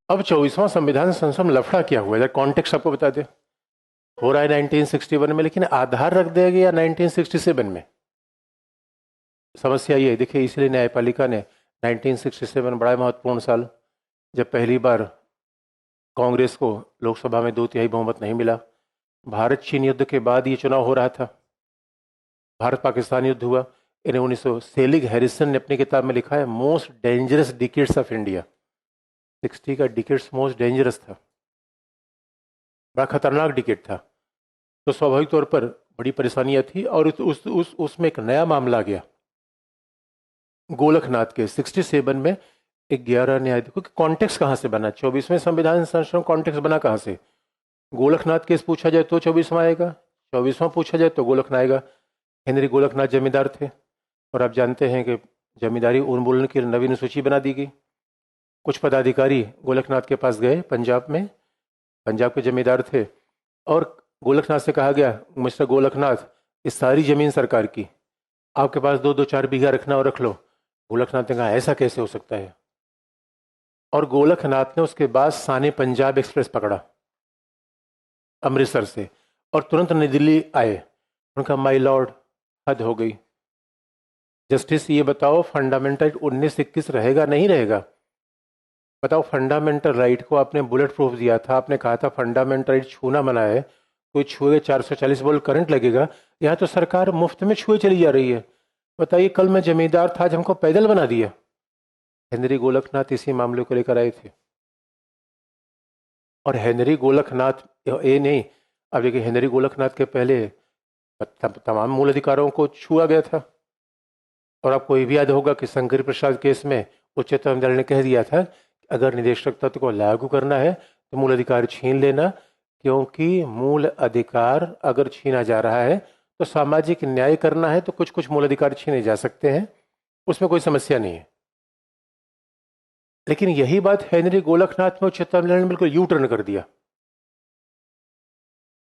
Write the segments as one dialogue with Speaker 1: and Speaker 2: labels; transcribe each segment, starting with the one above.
Speaker 1: अब 24वां संविधान संशोधन में लफड़ा क्या हुआ है, कॉन्टेक्स्ट आपको बता दे। हो रहा है 1961 में, लेकिन आधार रख दिया गया 1967 में। समस्या ये है, देखिए इसलिए न्यायपालिका ने 1967 बड़ा महत्वपूर्ण साल, जब पहली बार कांग्रेस को लोकसभा में 2/3 बहुमत नहीं मिला। भारत चीन युद्ध के बाद ये चुनाव हो रहा था, भारत पाकिस्तान युद्ध हुआ। इन्हें 1900 सेलिग हैरिसन ने अपनी किताब में लिखा है most dangerous decades of India. 60 का डिकेड्स मोस्ट डेंजरस था, बड़ा खतरनाक डिकेड था। तो स्वाभाविक तौर पर बड़ी परेशानियां थी, और उसमें एक नया मामला आ गया गोलकनाथ के 67 में। 11 न्यायाधीश, क्योंकि कॉन्टेक्स्ट कहाँ से बना, 24वें संविधान संशोधन कॉन्टेक्स्ट बना कहाँ से। गोलकनाथ केस पूछा जाए तो 24वां आएगा, 24वां पूछा जाए तो गोलकनाथ आएगा। हेनरी गोलकनाथ जमींदार थे, और आप जानते हैं कि जमींदारी उन्मूलन की नवीन सूची बना दी गई। कुछ पदाधिकारी गोलकनाथ के पास गए पंजाब में, पंजाब के जमींदार थे, और गोलकनाथ से कहा गया मिस्टर गोलकनाथ, इस सारी जमीन सरकार की, आपके पास 2-2 4 बीघा रखना और रख लो। गोलकनाथ ने कहा ऐसा कैसे हो सकता है, और गोलकनाथ ने उसके बाद साने पंजाब एक्सप्रेस पकड़ा अमृतसर से, और तुरंत नई दिल्ली आए। उनका माई लॉर्ड, हद हो गई। जस्टिस ये बताओ फंडामेंटल 1921 रहेगा नहीं रहेगा? बताओ, फंडामेंटल राइट को आपने बुलेट प्रूफ दिया था, आपने कहा था फंडामेंटल राइट छूना मना है, कोई छुए 440 वोल्ट करंट लगेगा। यहाँ तो सरकार मुफ्त में छुए चली जा रही है। बताइए, कल मैं जमींदार था, आज हमको पैदल बना दिया। हेनरी गोलकनाथ इसी मामले को लेकर आए थे, और हेनरी गोलकनाथ ये नहीं, अब देखिए हेनरी गोलकनाथ के पहले तमाम मूल अधिकारों को छुआ गया था। और आपको ये भी याद होगा कि शंकर प्रसाद केस में उच्चतम न्यायालय ने कह दिया था कि अगर निदेशक तत्व को लागू करना है तो मूल अधिकार छीन लेना, क्योंकि मूल अधिकार अगर छीना जा रहा है तो सामाजिक न्याय करना है, तो कुछ कुछ मूल अधिकार छीने जा सकते हैं, उसमें कोई समस्या नहीं है। लेकिन यही बात हेनरी गोलकनाथ में उच्चतम न्यायालय ने बिल्कुल यू टर्न कर दिया।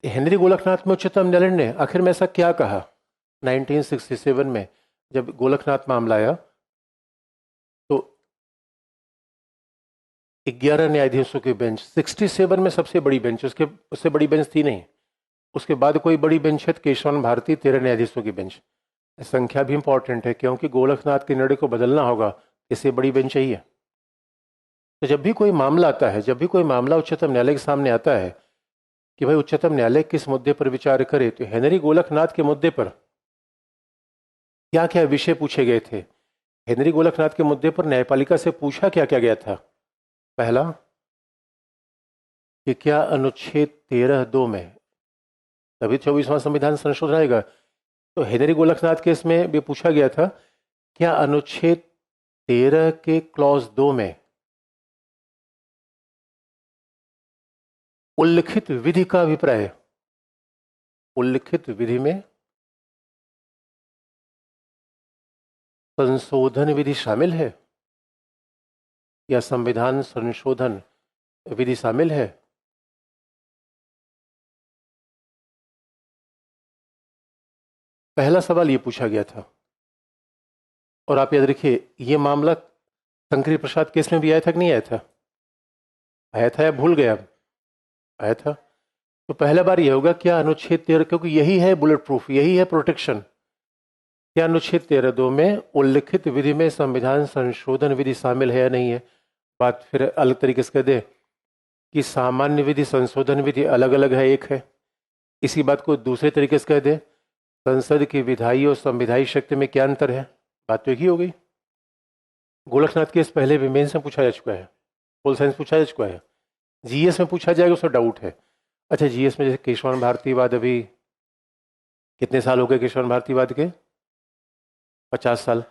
Speaker 1: हेनरी गोलकनाथ में उच्चतम न्यायालय ने आखिर में ऐसा क्या कहा 1967 में, जब गोलकनाथ मामला आया तो 11 न्यायाधीशों की बेंच, 67 में सबसे बड़ी बेंच, उससे बड़ी बेंच थी नहीं। उसके बाद कोई बड़ी बेंच है केशवन भारती, 13 न्यायाधीशों की बेंच। संख्या भी इंपॉर्टेंट है, क्योंकि गोलकनाथ के निर्णय को बदलना होगा, इससे बड़ी बेंच चाहिए। तो जब भी कोई मामला आता है, जब भी कोई मामला उच्चतम न्यायालय के सामने आता है कि भाई उच्चतम न्यायालय किस मुद्दे पर विचार करे, तो हेनरी गोलकनाथ के मुद्दे पर क्या क्या विषय पूछे गए थे। हेनरी गोलकनाथ के मुद्दे पर न्यायपालिका से पूछा क्या क्या गया था। पहला, कि क्या अनुच्छेद 13(2) में, तभी 24वां संविधान संशोधन आएगा, तो हेनरी गोलकनाथ केस में भी पूछा गया था, क्या अनुच्छेद 13 के क्लॉज 2 में उल्लिखित विधि का अभिप्राय है, उल्लिखित विधि में संशोधन विधि शामिल है या संविधान संशोधन विधि शामिल है। पहला सवाल ये पूछा गया था। और आप याद रखिए, ये मामला शंकरी प्रसाद केस में भी आया था कि नहीं आया था? आया था या भूल गया? आया था। तो पहला बार ये होगा, क्या अनुच्छेद 13, क्योंकि यही है बुलेट प्रूफ, यही है प्रोटेक्शन, क्या अनुच्छेद 13(2) में उल्लिखित विधि में संविधान संशोधन विधि शामिल है या नहीं है। बात फिर अलग तरीके से कह दे कि सामान्य विधि संशोधन विधि अलग अलग है, एक है। इसी बात को दूसरे तरीके से कह दे, संसद की विधायी और संविधायी शक्ति में क्या अंतर है। बात तो एक ही हो गई। गोलकनाथ केस पहले भी मेंस में पूछा जा चुका है, पोल साइंस पूछा जा चुका है, जीएस में पूछा जाएगा, उसमें डाउट है। अच्छा, जीएस में जैसे केशवान भारतीवाद, अभी कितने साल हो गए केशवान भारतीवाद के? 50 साल।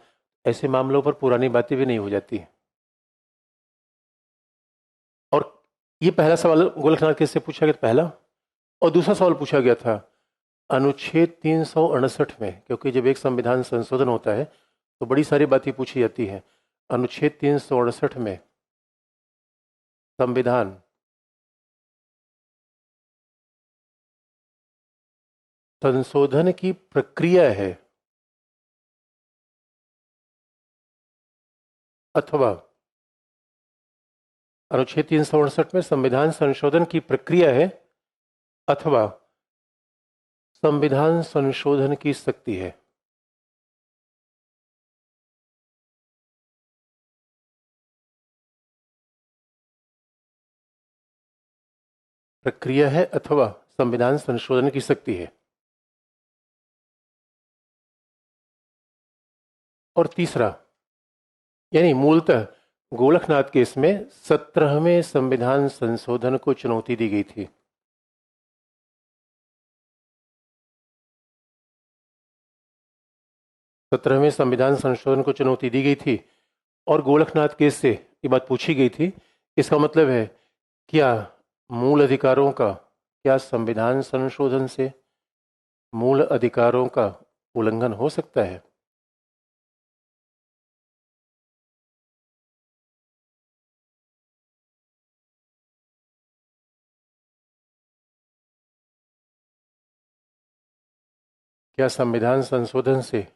Speaker 1: ऐसे मामलों पर पुरानी बातें भी नहीं हो जाती। और ये पहला सवाल गोलकनाथ केस से पूछा गया, पहला। और दूसरा सवाल पूछा गया था अनुच्छेद 368 में, क्योंकि जब एक संविधान संशोधन होता है तो बड़ी सारी बातें पूछी जाती हैं। अनुच्छेद 368 में संविधान संशोधन की प्रक्रिया है अथवा अनुच्छेद 368 में संविधान संशोधन की प्रक्रिया है अथवा संविधान संशोधन की शक्ति है। प्रक्रिया है अथवा संविधान संशोधन की शक्ति है। और तीसरा, यानी मूलतः गोलकनाथ केस में 17वें संविधान संशोधन को चुनौती दी गई थी। सत्रहवें संविधान संशोधन को चुनौती दी गई थी और गोलकनाथ केस से ये बात पूछी गई थी। इसका मतलब है क्या मूल अधिकारों का, क्या संविधान संशोधन से मूल अधिकारों का उल्लंघन हो सकता है? क्या संविधान संशोधन से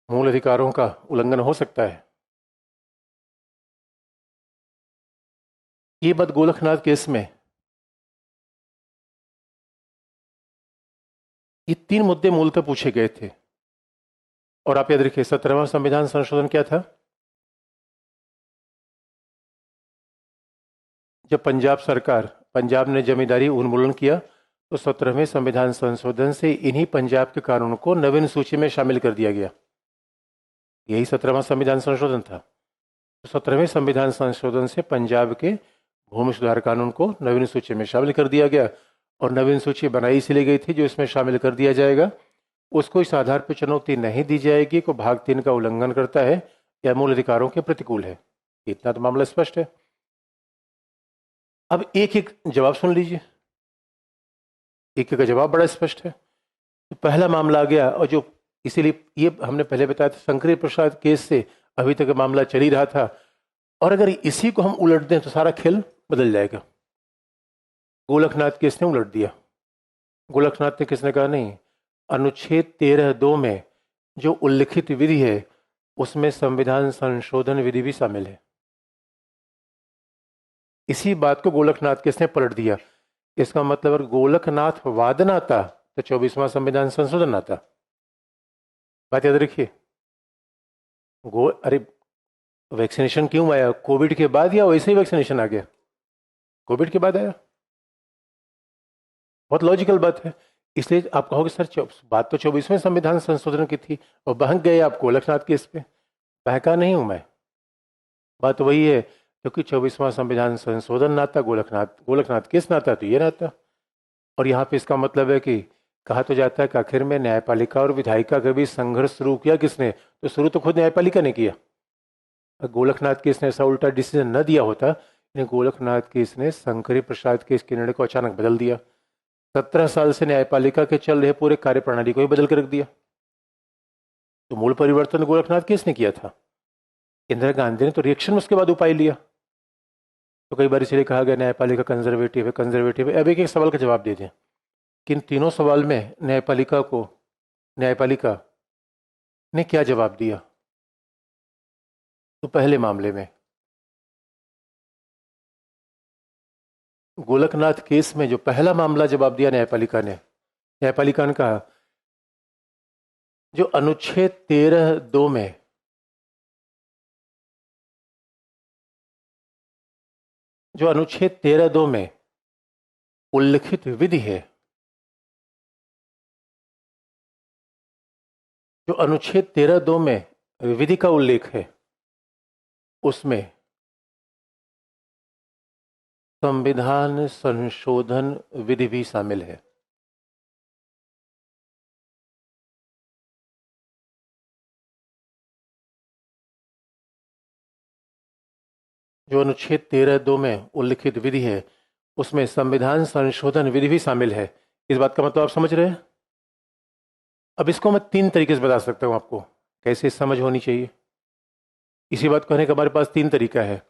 Speaker 1: मूल अधिकारों का उल्लंघन हो सकता है? ये बात गोलकनाथ केस में, ये 3 मुद्दे मूलतः पूछे गए थे। और आप याद रखिए 17वां संविधान संशोधन क्या था? जब पंजाब ने जमींदारी उन्मूलन किया तो 17वें संविधान संशोधन से इन्हीं पंजाब के कानून को नवीन सूची में शामिल कर दिया गया। यही 17वां संविधान संशोधन था। तो 17वें संविधान संशोधन से पंजाब के भूमि सुधार कानून को नवीन सूची में शामिल कर दिया गया। और नवीन सूची बनाई इसलिए गई थी जो इसमें शामिल कर दिया जाएगा उसको इस आधार पर चुनौती नहीं दी जाएगी कि भाग 3 का उल्लंघन करता है या मूल अधिकारों के प्रतिकूल है। इतना तो मामला स्पष्ट है। अब एक एक जवाब सुन लीजिए। एक एक का जवाब बड़ा स्पष्ट है। तो पहला मामला आ गया, और जो इसीलिए ये हमने पहले बताया था, शंकरी प्रसाद केस से अभी तक मामला चल ही रहा था और अगर इसी को हम उलट दें तो सारा खेल बदल जाएगा। गोलकनाथ केस ने उलट दिया। गोलकनाथ ने किसने कहा नहीं, अनुच्छेद 13(2) में जो उल्लिखित विधि है उसमें संविधान संशोधन विधि भी शामिल है। इसी बात को गोलकनाथ केस ने पलट दिया। इसका मतलब अगर गोलकनाथ वाद न आता तो 24वां संविधान संशोधन आता। बात याद रखिए। अरे वैक्सीनेशन क्यों आया? कोविड के बाद या वैसे ही वैक्सीनेशन आ गया? कोविड के बाद आया। बहुत लॉजिकल बात है। इसलिए आप कहोगे सर बात तो 24वें संविधान संशोधन की थी और बहक गए आप गोलकनाथ केस पे। बहका नहीं हूं मैं, बात वही है क्योंकि 24वां संविधान संशोधन ना था, गोलकनाथ केस ना था तो ये ना था। और यहाँ पे इसका मतलब है कि कहा तो जाता है कि आखिर में न्यायपालिका और विधायिका का भी संघर्ष शुरू किया किसने? तो शुरू तो खुद न्यायपालिका ने किया। गोलकनाथ केस ने ऐसा उल्टा डिसीजन न दिया होता, गोलकनाथ केस ने शंकरी प्रसाद केस के निर्णय को अचानक बदल दिया। 17 साल से न्यायपालिका के चल रहे पूरे कार्यप्रणाली को ही बदल कर रख दिया। तो मूल परिवर्तन गोलकनाथ केस ने किया था। इंदिरा गांधी ने तो रिएक्शन में उसके बाद उपाय लिया। तो कई बार इसलिए कहा गया न्यायपालिका कंजर्वेटिव है। अब एक एक सवाल का जवाब दे दें कि इन तीनों सवाल में न्यायपालिका ने क्या जवाब दिया। तो पहले मामले में गोलकनाथ केस में जो पहला मामला जवाब दिया न्यायपालिका ने कहा जो अनुच्छेद 13(2) में उल्लिखित विधि है, जो अनुच्छेद 13(2) में विधि का उल्लेख है उसमें संविधान संशोधन विधि भी शामिल है। जो अनुच्छेद 13(2) में उल्लिखित विधि है उसमें संविधान संशोधन विधि भी शामिल है। इस बात का मतलब आप समझ रहे हैं? अब इसको मैं 3 तरीके से बता सकता हूं आपको कैसे समझ होनी चाहिए। इसी बात कहने का हमारे पास 3 तरीका है।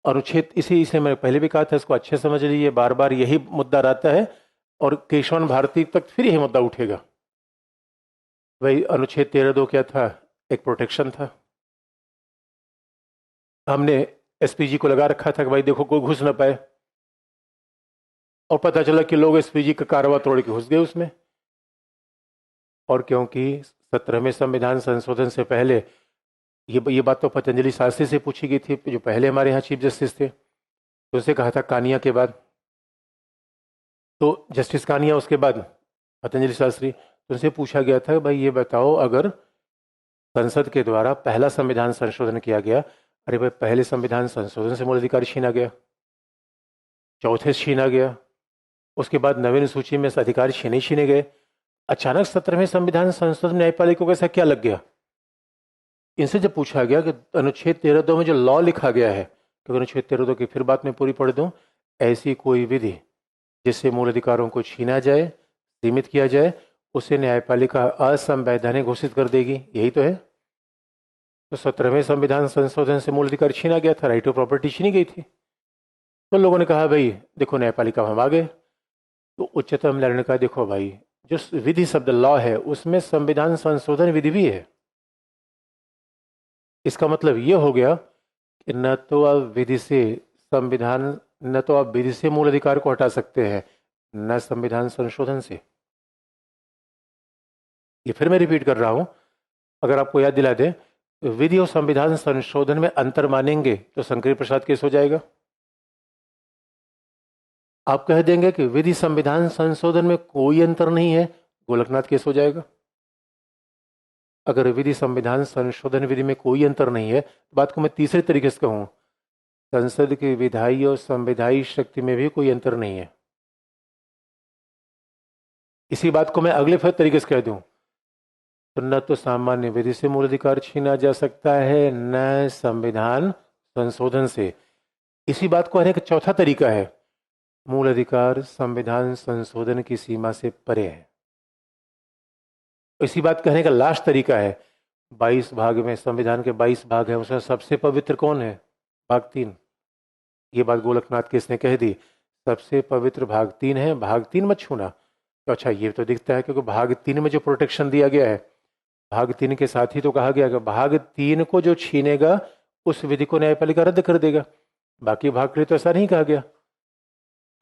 Speaker 1: अनुच्छेद इसे मैंने पहले भी कहा था, इसको अच्छे समझ लीजिए। बार बार यही मुद्दा रहता है और केशवन भारती तक फिर यही मुद्दा उठेगा। भाई अनुच्छेद 13(2) क्या था? एक प्रोटेक्शन था। हमने एसपीजी को लगा रखा था कि भाई देखो कोई घुस ना पाए, और पता चला कि लोग एसपीजी का कारवा तोड़ के घुस गए उसमें। और क्योंकि 17वें संविधान संशोधन से पहले ये बात तो पतंजलि शास्त्री से पूछी गई थी, जो पहले हमारे यहाँ चीफ जस्टिस थे, तो उनसे कहा था कानिया के बाद, तो जस्टिस कानिया उसके बाद पतंजलि शास्त्री, तो उनसे पूछा गया था भाई ये बताओ, अगर संसद के द्वारा पहला संविधान संशोधन किया गया, अरे भाई पहले संविधान संशोधन से मूल अधिकार छीना गया, चौथे से छीना गया, उसके बाद नवीन सूची में से अधिकार छीने गए, अचानक 17वें संविधान संशोधन न्यायपालिका को ऐसा क्या लग गया? इनसे जब पूछा गया कि अनुच्छेद 13(2) में जो लॉ लिखा गया है, क्योंकि अनुच्छेद 13(2) की फिर बात मैं पूरी पढ़ दूं, ऐसी कोई विधि जिससे मूल अधिकारों को छीना जाए, सीमित किया जाए, उसे न्यायपालिका असंवैधानिक घोषित कर देगी, यही तो है। तो 17वें संविधान संशोधन से मूल अधिकार छीना गया था, राइट ऑफ प्रॉपर्टी छीनी गई थी, तो लोगों ने कहा भाई देखो न्यायपालिका हम आ गए। तो उच्चतम न्यायालय ने कहा देखो भाई, जो विधि शब्द लॉ है उसमें संविधान संशोधन विधि भी है। इसका मतलब ये हो गया कि न तो आप विधि से संविधान, न तो आप विधि से मूल अधिकार को हटा सकते हैं, न संविधान संशोधन से। ये फिर मैं रिपीट कर रहा हूं, अगर आपको याद दिला दें, विधि और संविधान संशोधन में अंतर मानेंगे तो शंकरी प्रसाद केस हो जाएगा। आप कह देंगे कि विधि संविधान संशोधन में कोई अंतर नहीं है, गोलकनाथ केस हो जाएगा। अगर विधि संविधान संशोधन विधि में कोई अंतर नहीं है, बात को मैं तीसरे तरीके से कहूं, संसद की विधायी और संविधायी शक्ति में भी कोई अंतर नहीं है। इसी बात को मैं अगले फिर तरीके से कह दूं, तो न तो सामान्य विधि से मूल अधिकार छीना जा सकता है, न संविधान संशोधन से। इसी बात को कहने का चौथा तरीका है, मूल अधिकार संविधान संशोधन की सीमा से परे है। इसी बात कहने का लास्ट तरीका है, 22 भाग में, संविधान के 22 भाग हैं, उसमें सबसे पवित्र कौन है? भाग 3। ये बात गोलकनाथ केस ने कह दी, सबसे पवित्र भाग 3 है, भाग 3 मत छूना। तो अच्छा ये तो दिखता है, क्योंकि भाग 3 में जो प्रोटेक्शन दिया गया है, भाग 3 के साथ ही तो कहा गया कि भाग 3 को जो छीनेगा उस विधि को न्यायपालिका रद्द कर देगा, बाकी भाग के लिए तो ऐसा नहीं कहा गया।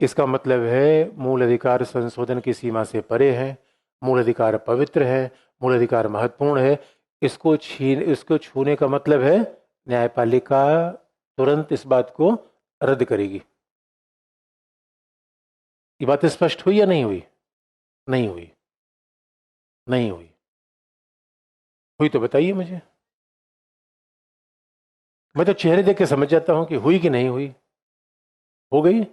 Speaker 1: इसका मतलब है मूल अधिकार संशोधन की सीमा से परे है, मूल अधिकार पवित्र है, मूल अधिकार महत्वपूर्ण है, इसको छूने का मतलब है न्यायपालिका तुरंत इस बात को रद्द करेगी। ये बात स्पष्ट हुई या नहीं हुई? नहीं हुई, नहीं हुई। हुई तो बताइए मुझे, मैं तो चेहरे देख के समझ जाता हूं कि हुई कि नहीं हुई। हो गई?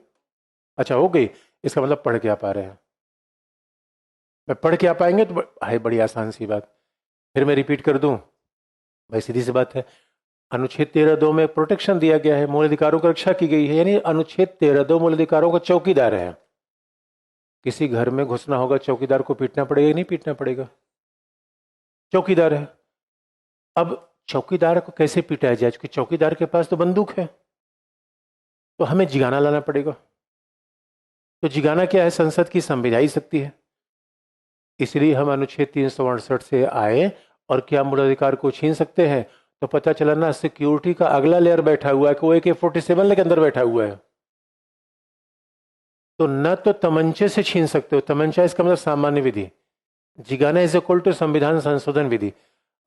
Speaker 1: अच्छा हो गई, इसका मतलब पढ़ के आ पा रहे हैं। मैं पढ़ के आ पाएंगे तो है बड़ी आसान सी बात। फिर मैं रिपीट कर दूं, भाई सीधी सी बात है, अनुच्छेद 13(2) में प्रोटेक्शन दिया गया है, मूल अधिकारों की रक्षा की गई है, यानी अनुच्छेद 13(2) मूल अधिकारों का चौकीदार है। किसी घर में घुसना होगा, चौकीदार को पीटना पड़ेगा, नहीं पीटना पड़ेगा? चौकीदार है। अब चौकीदार को कैसे पीटा जाए, क्योंकि चौकीदार के पास तो बंदूक है, तो हमें जिगाना लाना पड़ेगा। तो जिगाना क्या है? संसद की संविधायी शक्ति है। इसलिए हम अनुच्छेद 368 से आए, और क्या मूल अधिकार को छीन सकते हैं? तो पता चला ना, सिक्योरिटी का अगला लेयर बैठा हुआ है कि वो AK-47 लेके अंदर बैठा हुआ है। तो न तो तमंचे से छीन सकते हो, तमंचा इसका मतलब सामान्य विधि, जिगाना इज इक्वल टू संविधान संशोधन विधि।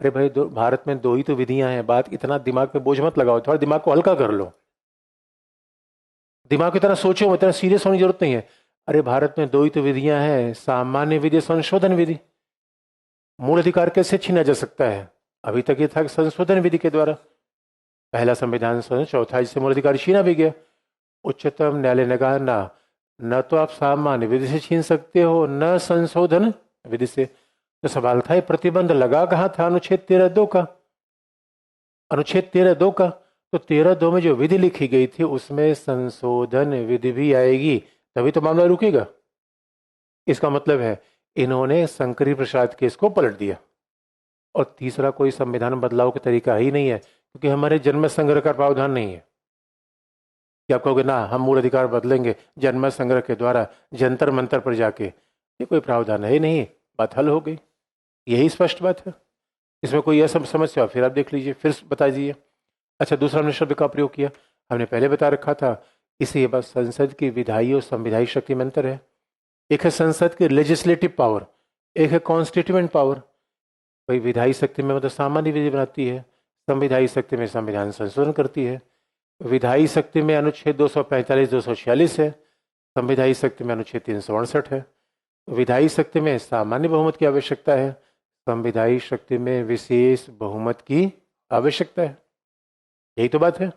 Speaker 1: अरे भाई भारत में 2 ही तो विधियां हैं, बात इतना दिमाग पे बोझ मत लगाओ, थोड़ा दिमाग को हल्का कर लो, दिमाग की तरह सोचो, इतना सीरियस होने की जरूरत नहीं है। अरे भारत में 2 ही तो विधियां हैं, सामान्य विधि, संशोधन विधि। मूल अधिकार कैसे छीना जा सकता है? अभी तक ये था कि संशोधन विधि के द्वारा, पहला संविधान संशोधन, चौथा इससे मूल अधिकार छीना भी गया। उच्चतम न्यायालय ने कहा ना, न तो आप सामान्य विधि से छीन सकते हो, न संशोधन विधि से। तो सवाल था, ये प्रतिबंध लगा कहां था? अनुच्छेद 13(2) का, अनुच्छेद 13(2) का। तो 13(2) में जो विधि लिखी गई थी उसमें संशोधन विधि भी आएगी, तभी तो मामला रुकेगा। इसका मतलब है इन्होंने शंकरी प्रसाद केस को पलट दिया, और तीसरा कोई संविधान बदलाव का तरीका ही नहीं है, क्योंकि हमारे जन्म संग्रह का प्रावधान नहीं है कि आप कहोगे ना हम मूल अधिकार बदलेंगे जन्म संग्रह के द्वारा जंतर मंतर पर जाके, ये कोई प्रावधान है ही नहीं। बात हल हो गई, यही स्पष्ट बात है। इसमें कोई ऐसा समस्या फिर आप देख लीजिए, फिर बता दीजिए। अच्छा, दूसरा हमने शब्द का प्रयोग किया, हमने पहले बता रखा था। इसी बस संसद की विधायी और संविधायी शक्ति में अंतर है। एक है संसद की लेजिस्लेटिव पावर, एक है कॉन्स्टिट्यूएंट पावर। भाई विधायी शक्ति में मतलब सामान्य विधि बनाती है, संविधायी शक्ति में संविधान संशोधन करती है। विधायी शक्ति में अनुच्छेद 245 246 है, संविधायी शक्ति में अनुच्छेद 368 है। विधायी शक्ति में सामान्य बहुमत की आवश्यकता है, संविधायी शक्ति में विशेष बहुमत की आवश्यकता है। यही तो बात है।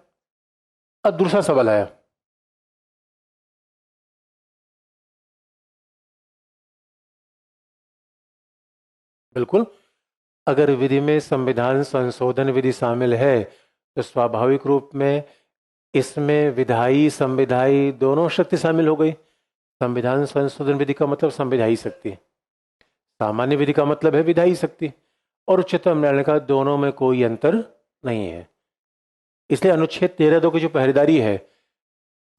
Speaker 1: अब दूसरा सवाल आया, बिल्कुल, अगर विधि में संविधान संशोधन विधि शामिल है तो स्वाभाविक रूप में इसमें विधायी संविधायी दोनों शक्ति शामिल हो गई। संविधान संशोधन विधि का मतलब संविधायी शक्ति, सामान्य विधि का मतलब है विधायी शक्ति, और उच्चतम न्यायालय का दोनों में कोई अंतर नहीं है। इसलिए अनुच्छेद 13(2) की जो पहरेदारी है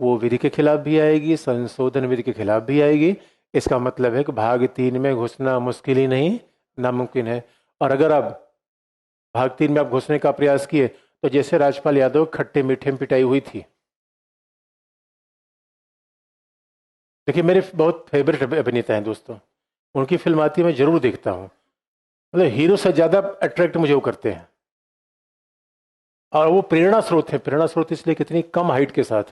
Speaker 1: वो विधि के खिलाफ भी आएगी, संशोधन विधि के खिलाफ भी आएगी। इसका मतलब है कि भाग 3 में घुसना मुश्किल ही नहीं नामुमकिन है। और अगर आप भाग 3 में आप घुसने का प्रयास किए तो जैसे राजपाल यादव खट्टे मीठे में पिटाई हुई थी। देखिए मेरे बहुत फेवरेट अभिनेता हैं दोस्तों, उनकी फिल्म आती है मैं जरूर देखता हूँ। मतलब हीरो से ज्यादा अट्रैक्ट मुझे वो करते हैं, और वो प्रेरणा स्रोत है। प्रेरणा स्रोत इसलिए कितनी कम हाइट के साथ,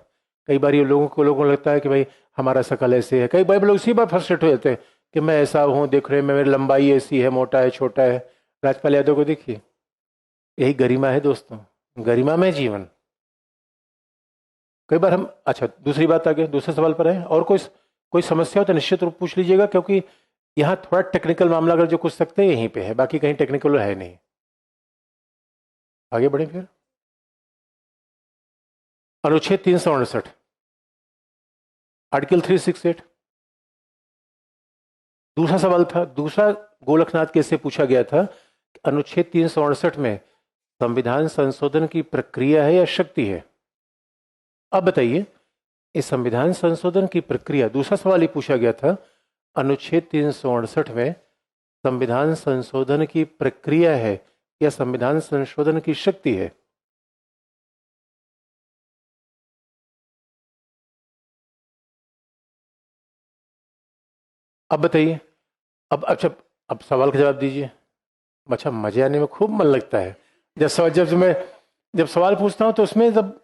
Speaker 1: कई बार ये लोगों को लगता है कि भाई हमारा शकल ऐसे है, कई बार लोग इसी बार फ्रस्ट्रेट हो जाते हैं कि मैं ऐसा हूँ, देख रहे हैं मेरी लंबाई ऐसी है, मोटा है, छोटा है। राजपाल यादव को देखिए, यही गरिमा है दोस्तों, गरिमा में जीवन। कई बार हम, अच्छा दूसरी बात आ गई, दूसरे सवाल पर है, और कोई कोई समस्या हो तो निश्चित रूप पूछ लीजिएगा, क्योंकि यहाँ थोड़ा टेक्निकल मामला अगर जो कुछ सकते हैं यहीं पे है, बाकी कहीं टेक्निकल है नहीं। आगे बढ़े फिर। अनुच्छेद 368, आर्टिकल 368। दूसरा सवाल था, दूसरा गोलकनाथ केस से पूछा गया था, अनुच्छेद 368 में संविधान संशोधन की प्रक्रिया है या शक्ति है। अब बताइए, इस संविधान संशोधन की प्रक्रिया, दूसरा सवाल ही पूछा गया था, अनुच्छेद 368 में संविधान संशोधन की प्रक्रिया है या संविधान संशोधन की शक्ति है। अब बताइए। अब अच्छा, अब सवाल का जवाब दीजिए। अच्छा, मजे आने में खूब मन लगता है जब सवाल, जब मैं जब सवाल पूछता हूं तो उसमें जब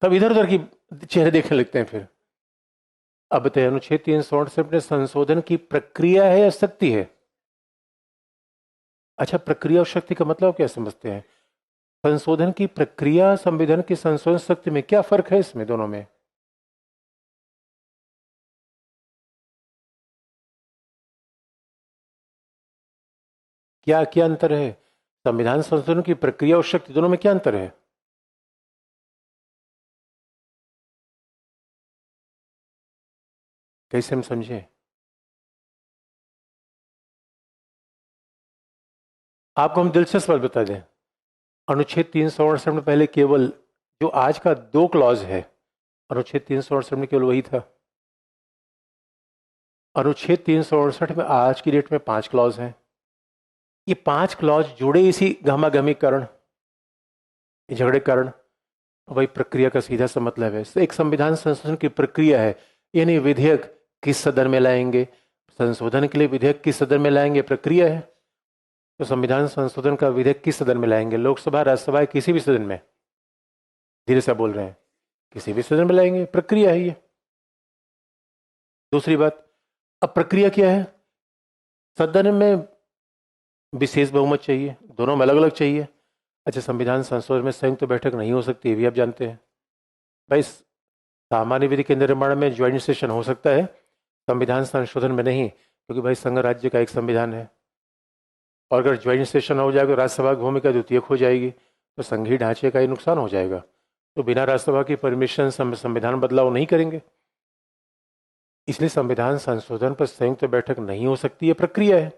Speaker 1: तब इधर उधर की चेहरे देखने लगते हैं फिर। अब बताइए, अनुच्छेद 368 में संशोधन की प्रक्रिया है या शक्ति है। अच्छा, प्रक्रिया और शक्ति का मतलब क्या समझते हैं। संशोधन की प्रक्रिया संविधान की संशोधन शक्ति में क्या फर्क है इसमें दोनों में। क्या क्या अंतर है, संविधान संशोधन की प्रक्रिया और शक्ति दोनों में क्या अंतर है। कैसे हम समझे। आपको हम दिलचस्प बात बता दें, अनुच्छेद 368 में पहले केवल जो आज का 2 क्लॉज है, अनुच्छेद 368 में केवल वही था। अनुच्छेद 368 में आज की डेट में 5 क्लॉज हैं। ये 5 क्लॉज जुड़े इसी गहमागहमी कारण, झगड़े के कारण। वही प्रक्रिया का सीधा सा मतलब है, एक संविधान संशोधन की प्रक्रिया है, यानी विधेयक किस सदन में लाएंगे, संशोधन के लिए विधेयक किस सदन में लाएंगे, प्रक्रिया है। तो संविधान संशोधन का विधेयक किस सदन में लाएंगे, लोकसभा, राज्यसभा, किसी भी सदन में। धीरे से बोल रहे हैं, किसी भी सदन में लाएंगे, प्रक्रिया है ये। दूसरी बात, अब प्रक्रिया क्या है, सदन में विशेष बहुमत चाहिए, दोनों में अलग अलग चाहिए। अच्छा, संविधान संशोधन में संयुक्त तो बैठक नहीं हो सकती, ये भी आप जानते हैं। भाई सामान्य विधि के निर्माण में ज्वाइंट सेशन हो सकता है, संविधान संशोधन में नहीं, क्योंकि भाई संघ राज्य का एक संविधान है। और अगर ज्वाइंट सेशन हो जाएगा तो राज्यसभा की भूमिका द्वितीयक हो जाएगी, तो संघीय ढांचे का ही नुकसान हो जाएगा। तो बिना राज्यसभा की परमिशन संविधान बदलाव नहीं करेंगे। इसलिए संविधान संशोधन पर संयुक्त बैठक नहीं हो सकती, ये प्रक्रिया है।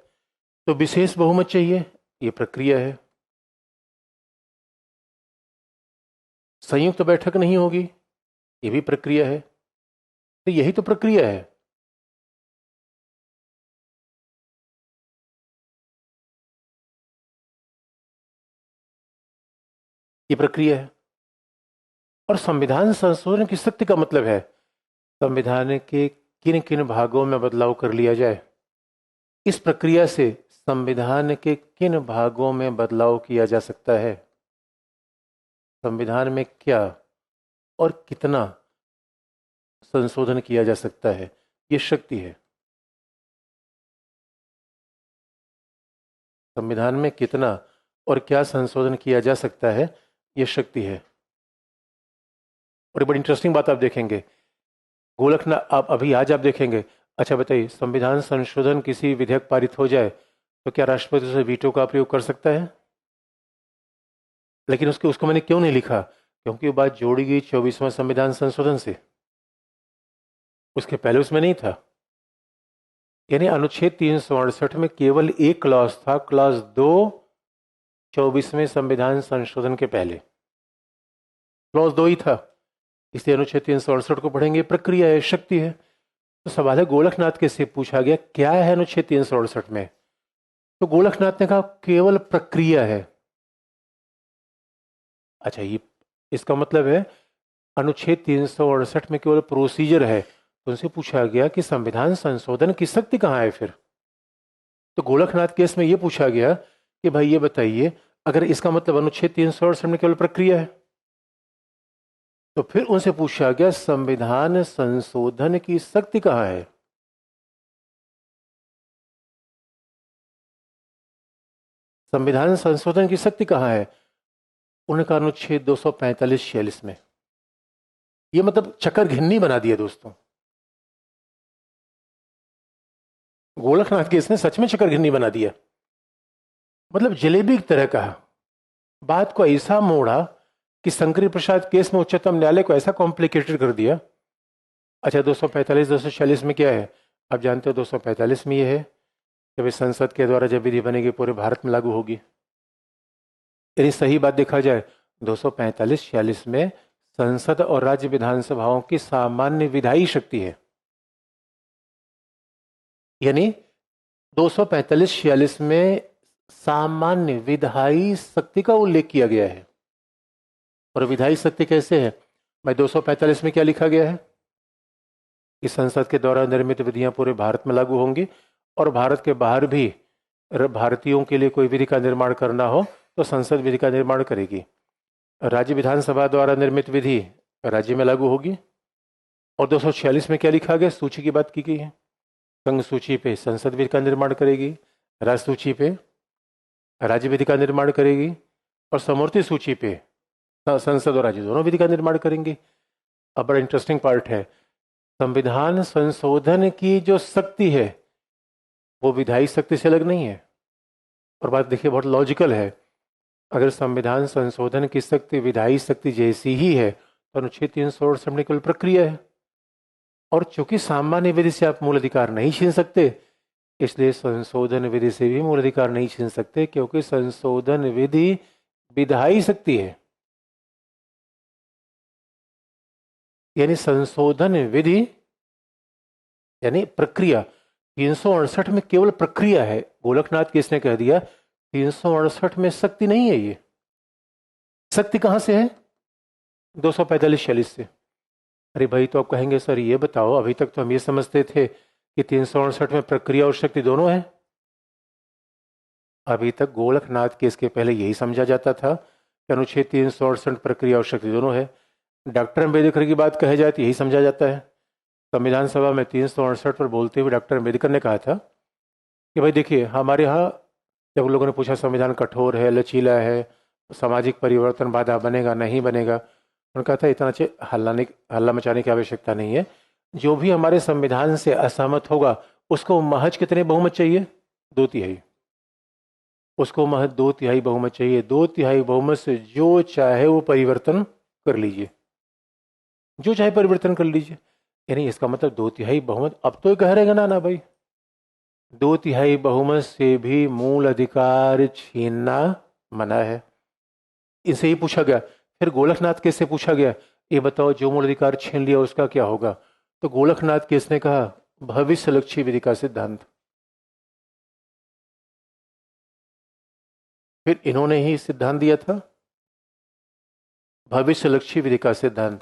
Speaker 1: तो विशेष बहुमत चाहिए, ये प्रक्रिया है। संयुक्त बैठक नहीं होगी, ये भी प्रक्रिया है। तो यही तो प्रक्रिया है। ये प्रक्रिया है। और संविधान संशोधन की शक्ति का मतलब है संविधान के किन किन भागों में बदलाव कर लिया जाए। इस प्रक्रिया से संविधान के किन भागों में बदलाव किया जा सकता है, संविधान में क्या और कितना संशोधन किया जा सकता है, ये शक्ति है। संविधान में कितना और क्या संशोधन किया जा सकता है, ये शक्ति है। और एक बड़ी इंटरेस्टिंग बात आप देखेंगे, गोलकनाथ आप अभी आज आप देखेंगे। अच्छा बताइए, संविधान संशोधन किसी विधेयक पारित हो जाए तो क्या राष्ट्रपति उसे वीटो का प्रयोग कर सकता है? लेकिन उसको मैंने क्यों नहीं लिखा, क्योंकि वो बात जोड़ी गई 24वां संविधान संशोधन से, उसके पहले उसमें नहीं था। यानी अनुच्छेद 368 में केवल एक क्लॉज था, क्लॉज 2, 24वें संविधान संशोधन के पहले क्लॉज 2 ही था। इसलिए अनुच्छेद 368 को पढ़ेंगे, प्रक्रिया है, शक्ति है। तो सवाल है गोलकनाथ के से पूछा गया क्या है अनुच्छेद 368 में, तो गोलकनाथ ने कहा केवल प्रक्रिया है। अच्छा, ये इसका मतलब है अनुच्छेद 368 में केवल प्रोसीजर है। तो उनसे पूछा गया कि संविधान संशोधन की शक्ति कहाँ है फिर। तो गोलकनाथ केस में यह पूछा गया कि भाई ये बताइए, अगर इसका मतलब अनुच्छेद 368 में केवल प्रक्रिया है, तो फिर उनसे पूछा गया संविधान संशोधन की शक्ति कहाँ है। संविधान संशोधन की शक्ति कहाँ है? उन्होंने अनुच्छेद 245-46 में। ये मतलब चक्कर घिन्नी बना दिया दोस्तों। गोलकनाथ केस ने सच में चक्कर घिन्नी बना दिया, मतलब जलेबी की तरह कहा, बात को ऐसा मोड़ा कि शंकरी प्रसाद केस में उच्चतम न्यायालय को ऐसा कॉम्प्लिकेटेड कर दिया। अच्छा, 245 246 में क्या है आप जानते हो? 245 में ये है कि भाई संसद के द्वारा जब विधि बनेगी पूरे भारत में लागू होगी। यदि सही बात देखा जाए 245-46 में संसद और राज्य विधानसभाओं की सामान्य विधायी शक्ति है। यानी 245-46 में सामान्य विधायी शक्ति का उल्लेख किया गया है। और विधायी शक्ति कैसे है भाई? 245 में क्या लिखा गया है कि संसद के द्वारा निर्मित विधियां पूरे भारत में लागू होंगी और भारत के बाहर भी भारतीयों के लिए कोई विधि का निर्माण करना हो तो संसद विधि का निर्माण करेगी। राज्य विधानसभा द्वारा निर्मित विधि राज्य में लागू होगी। और 246 में क्या लिखा गया? सूची की बात की गई है। संघ सूची पे संसद विधि का निर्माण करेगी, राज्य सूची पे राज्य विधि का निर्माण करेगी और समवर्ती सूची पे संसद और राज्य दोनों विधि का निर्माण करेंगे। अब बड़ा इंटरेस्टिंग पार्ट है, संविधान संशोधन की जो शक्ति है वो विधायी शक्ति से अलग नहीं है। और बात देखिए बहुत लॉजिकल है, अगर संविधान संशोधन की शक्ति विधायी शक्ति जैसी ही है तो अनुच्छेद 368 में केवल प्रक्रिया है। और चूंकि सामान्य विधि से आप मूल अधिकार नहीं छीन सकते, इसलिए संशोधन विधि से भी मूल अधिकार नहीं छीन सकते, क्योंकि संशोधन विधि विधायी शक्ति है। यानी संशोधन विधि यानी प्रक्रिया 368 में केवल प्रक्रिया है। गोलकनाथ किसने कह दिया 368 में शक्ति नहीं है। ये शक्ति कहां से है? 245-46 से। अरे भाई, तो आप कहेंगे सर ये बताओ, अभी तक तो हम ये समझते थे कि 368 में प्रक्रिया और शक्ति दोनों है। अभी तक गोलकनाथ केस के पहले यही समझा जाता था कि अनुच्छेद 368 प्रक्रिया और शक्ति दोनों है। डॉक्टर अम्बेडकर की बात कही जाए तो यही समझा जाता है। संविधान सभा में 368 पर बोलते हुए डॉक्टर अम्बेडकर ने कहा था कि भाई देखिए, हमारे यहाँ जब लोगों ने पूछा संविधान कठोर है, लचीला है, सामाजिक परिवर्तन बाधा बनेगा नहीं बनेगा, उन्होंने कहा था इतना हल्ला मचाने की आवश्यकता नहीं है। जो भी हमारे संविधान से असहमत होगा उसको महज कितने बहुमत चाहिए? 2/3। उसको महज 2/3 बहुमत चाहिए। 2/3 बहुमत से जो चाहे वो परिवर्तन कर लीजिए, जो चाहे परिवर्तन कर लीजिए। यानी इसका मतलब 2/3 बहुमत। अब तो कह रहे ना भाई, 2/3 बहुमत से भी मूल अधिकार छीनना मना है। इनसे ही पूछा गया, फिर गोलकनाथ केस से पूछा गया ये बताओ जो मूल अधिकार छीन लिया उसका क्या होगा? तो गोलकनाथ केस ने कहा भविष्य लक्ष्य विधि का सिद्धांत। फिर इन्होंने ही सिद्धांत दिया था भविष्यलक्षी विधि का सिद्धांत,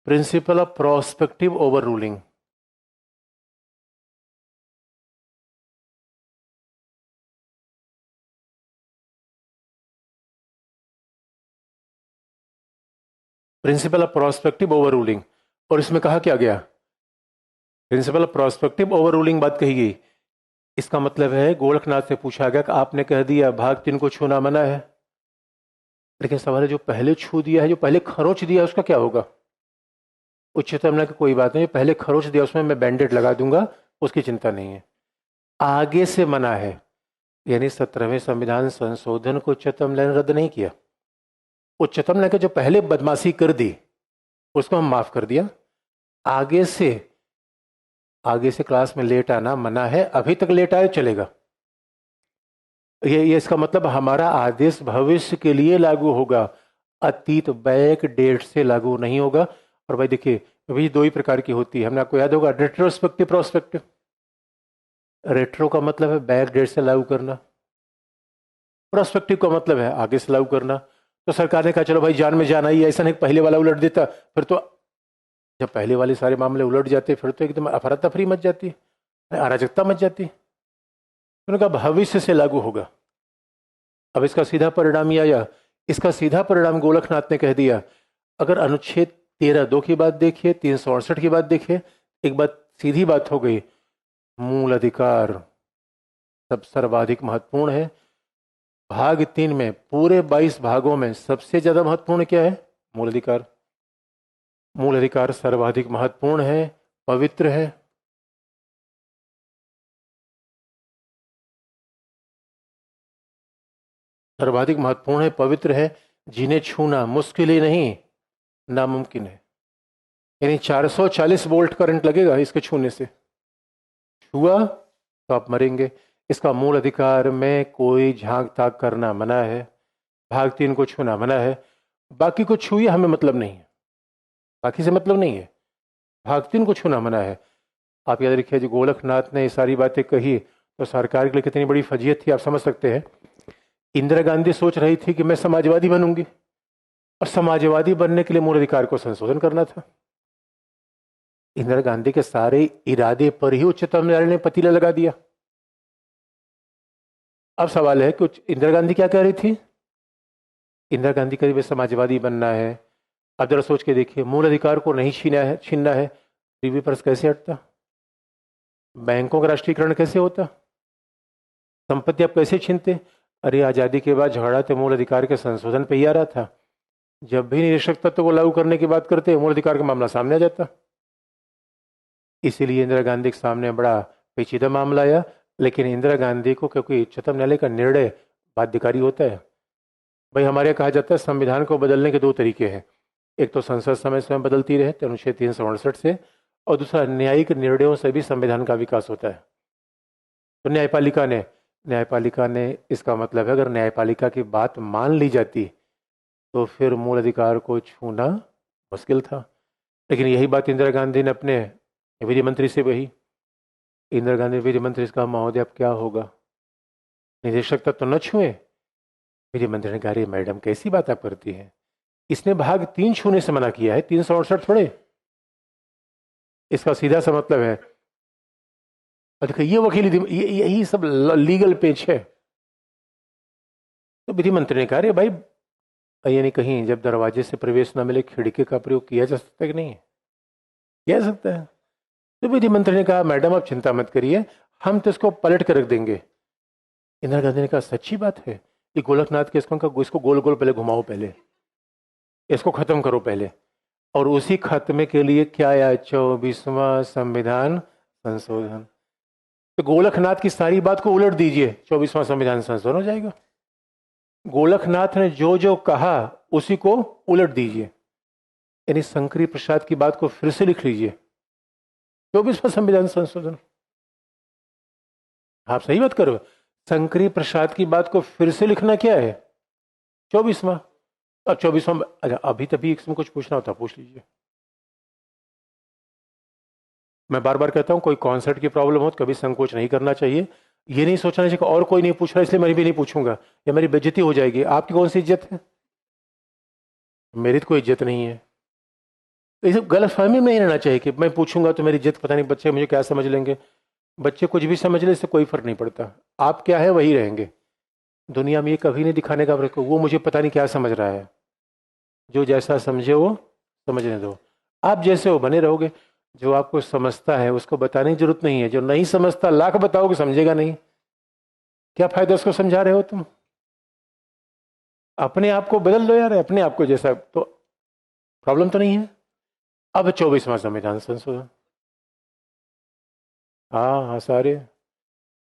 Speaker 1: principle of prospective over ruling. Principle of prospective over ruling, और इसमें कहा क्या गया? Principle of prospective over ruling बात कही गई। इसका मतलब है गोरखनाथ से पूछा गया कि आपने कह दिया भाग 3 को छूना मना है, लेकिन सवाल है जो पहले छू दिया है, जो पहले खरोच दिया उसका क्या होगा? उच्चतम न्यायालय की कोई बात नहीं, पहले खरोच दिया उसमें मैं बैंडेड लगा दूंगा, उसकी चिंता नहीं है। आगे से मना है, यानी 17वें संविधान संशोधन को उच्चतम न्यायालय ने रद्द नहीं किया। उच्चतम न्यायालय के जो पहले बदमाशी कर दी उसको हम माफ कर दिया। आगे से क्लास में लेट आना मना है, अभी तक लेट आए चलेगा। ये इसका मतलब हमारा आदेश भविष्य के लिए लागू होगा, अतीत बैक डेट से लागू नहीं होगा। और भाई देखिए अभी 2 ही प्रकार की होती है, हमने आपको याद होगा, रेट्रोस्पेक्टिव प्रोस्पेक्टिव। रेट्रो का मतलब है बैक डेट से लागू करना, प्रोस्पेक्टिव का मतलब है आगे से लागू करना। तो सरकार ने कहा चलो भाई जान में जान आई, ऐसा नहीं पहले वाला उलट देता, फिर तो जब पहले वाले सारे मामले उलट जाते फिर तो एकदम अफरा तफरी मच जाती, अराजकता मच जाती। उन्होंने कहा भविष्य से लागू होगा। अब इसका सीधा परिणाम ये आया, इसका सीधा परिणाम गोरखनाथ ने कह दिया, अगर अनुच्छेद 13(2) की बात देखिए, 368 की बात देखिए, एक बात सीधी बात हो गई, मूल अधिकार सब सर्वाधिक महत्वपूर्ण है। भाग 3 में पूरे 22 भागों में सबसे ज्यादा महत्वपूर्ण क्या है? मूल अधिकार। मूल अधिकार सर्वाधिक महत्वपूर्ण है, पवित्र है। सर्वाधिक महत्वपूर्ण है, पवित्र है, जिन्हें छूना मुश्किल ही नहीं नामुमकिन है। यानी 440 वोल्ट करंट लगेगा इसके छूने से, छुआ तो आप मरेंगे। इसका मूल अधिकार में कोई झांक ताक करना मना है, भाग 3 को छूना मना है, बाकी को छूइए हमें मतलब नहीं है, बाकी से मतलब नहीं है, भाग 3 को छूना मना है। आप याद रखिए जो गोरखनाथ ने ये सारी बातें कही तो सरकार के लिए कितनी बड़ी फजीयत थी आप समझ सकते हैं। इंदिरा गांधी सोच रही थी कि मैं समाजवादी बनूंगी, और समाजवादी बनने के लिए मूल अधिकार को संशोधन करना था। इंदिरा गांधी के सारे इरादे पर ही उच्चतम न्यायालय ने पतीला लगा दिया। अब सवाल है कि इंदिरा गांधी क्या कह रही थी? इंदिरा गांधी कह रही समाजवादी बनना है। अब जरा सोच के देखिए, मूल अधिकार को नहीं छीनना है, टीवी पर कैसे हटता? बैंकों का राष्ट्रीयकरण कैसे होता? संपत्ति आप कैसे छीनते? अरे आजादी के बाद झगड़ा तो मूल अधिकार के संशोधन पे ही आ रहा था। जब भी निरीक्षक तत्व को लागू करने की बात करते मूल अधिकार का मामला सामने आ जाता। इसीलिए इंदिरा गांधी के सामने बड़ा पेचीदा मामला आया, लेकिन इंदिरा गांधी को क्योंकि उच्चतम न्यायालय का निर्णय बाध्यकारी होता है। भाई हमारे यहाँ कहा जाता है संविधान को बदलने के 2 तरीके हैं, एक तो संसद समय समय बदलती रहे अनुच्छेद 368 से, और दूसरा न्यायिक निर्णयों से भी संविधान का विकास होता है। तो न्यायपालिका ने इसका मतलब है अगर न्यायपालिका की बात मान ली जाती तो फिर मूल अधिकार को छूना मुश्किल था। लेकिन यही बात इंदिरा गांधी ने अपने विधि मंत्री से कही। इंदिरा गांधी विधि मंत्री से कहा महोदय अब क्या होगा, निदेशक तक तो न छुए। विधि मंत्री ने कहा अरे मैडम कैसी बात आप करती हैं, इसने भाग 3 छूने से मना किया है, 368 थोड़े। इसका सीधा सा मतलब है, देखिए ये वकीली यही सब लीगल पेच है। तो विधि मंत्री ने कहा अरे भाई यानी कहीं जब दरवाजे से प्रवेश न मिले खिड़की का प्रयोग किया जा सकता है कि नहीं? किया जा सकता है। तो विधि मंत्री ने कहा मैडम आप चिंता मत करिए, हम तो इसको पलट कर रख देंगे। इंदिरा गांधी ने कहा सच्ची बात है? ये गोरखनाथ के इसको गोल गोल पहले घुमाओ, पहले इसको खत्म करो पहले। और उसी खत्मे के लिए क्या आया? 24वां संविधान संशोधन। तो गोरखनाथ की सारी बात को उलट दीजिए, 24वां संविधान संशोधन हो जाएगा। गोरखनाथ ने जो जो कहा उसी को उलट दीजिए, यानी शंकरी प्रसाद की बात को फिर से लिख लीजिए, 24वां संविधान संशोधन। आप सही बात करो, शंकरी प्रसाद की बात को फिर से लिखना क्या है? 24वां। अब 24वां, अच्छा अभी तभी इसमें कुछ पूछना होता पूछ लीजिए। मैं बार बार कहता हूं कोई कॉन्सेप्ट की प्रॉब्लम हो तो कभी संकोच नहीं करना चाहिए। ये नहीं सोचना चाहिए कि और कोई नहीं पूछ रहा इसलिए मैं भी नहीं पूछूंगा, या मेरी बेइज्जती हो जाएगी। आपकी कौन सी इज्जत है? मेरी तो कोई इज्जत नहीं है। तो ये सब गलत फहमी में नहीं रहना चाहिए कि मैं पूछूंगा तो मेरी इज्जत, पता नहीं बच्चे मुझे क्या समझ लेंगे। बच्चे कुछ भी समझ ले, इससे कोई फर्क नहीं पड़ता। आप क्या है वही रहेंगे। दुनिया में ये कभी नहीं दिखाने का फर्क, वो मुझे पता नहीं क्या समझ रहा है। जो जैसा समझे वो समझने दो। आप जैसे हो बने रहोगे। जो आपको समझता है उसको बताने की जरूरत नहीं है, जो नहीं समझता लाख बताओगे समझेगा नहीं। क्या फायदा उसको समझा रहे हो तुम। अपने आप को बदल लो यार, अपने आप को जैसा, तो प्रॉब्लम तो नहीं है। अब 24वां संविधान संशोधन। हाँ हाँ, सारे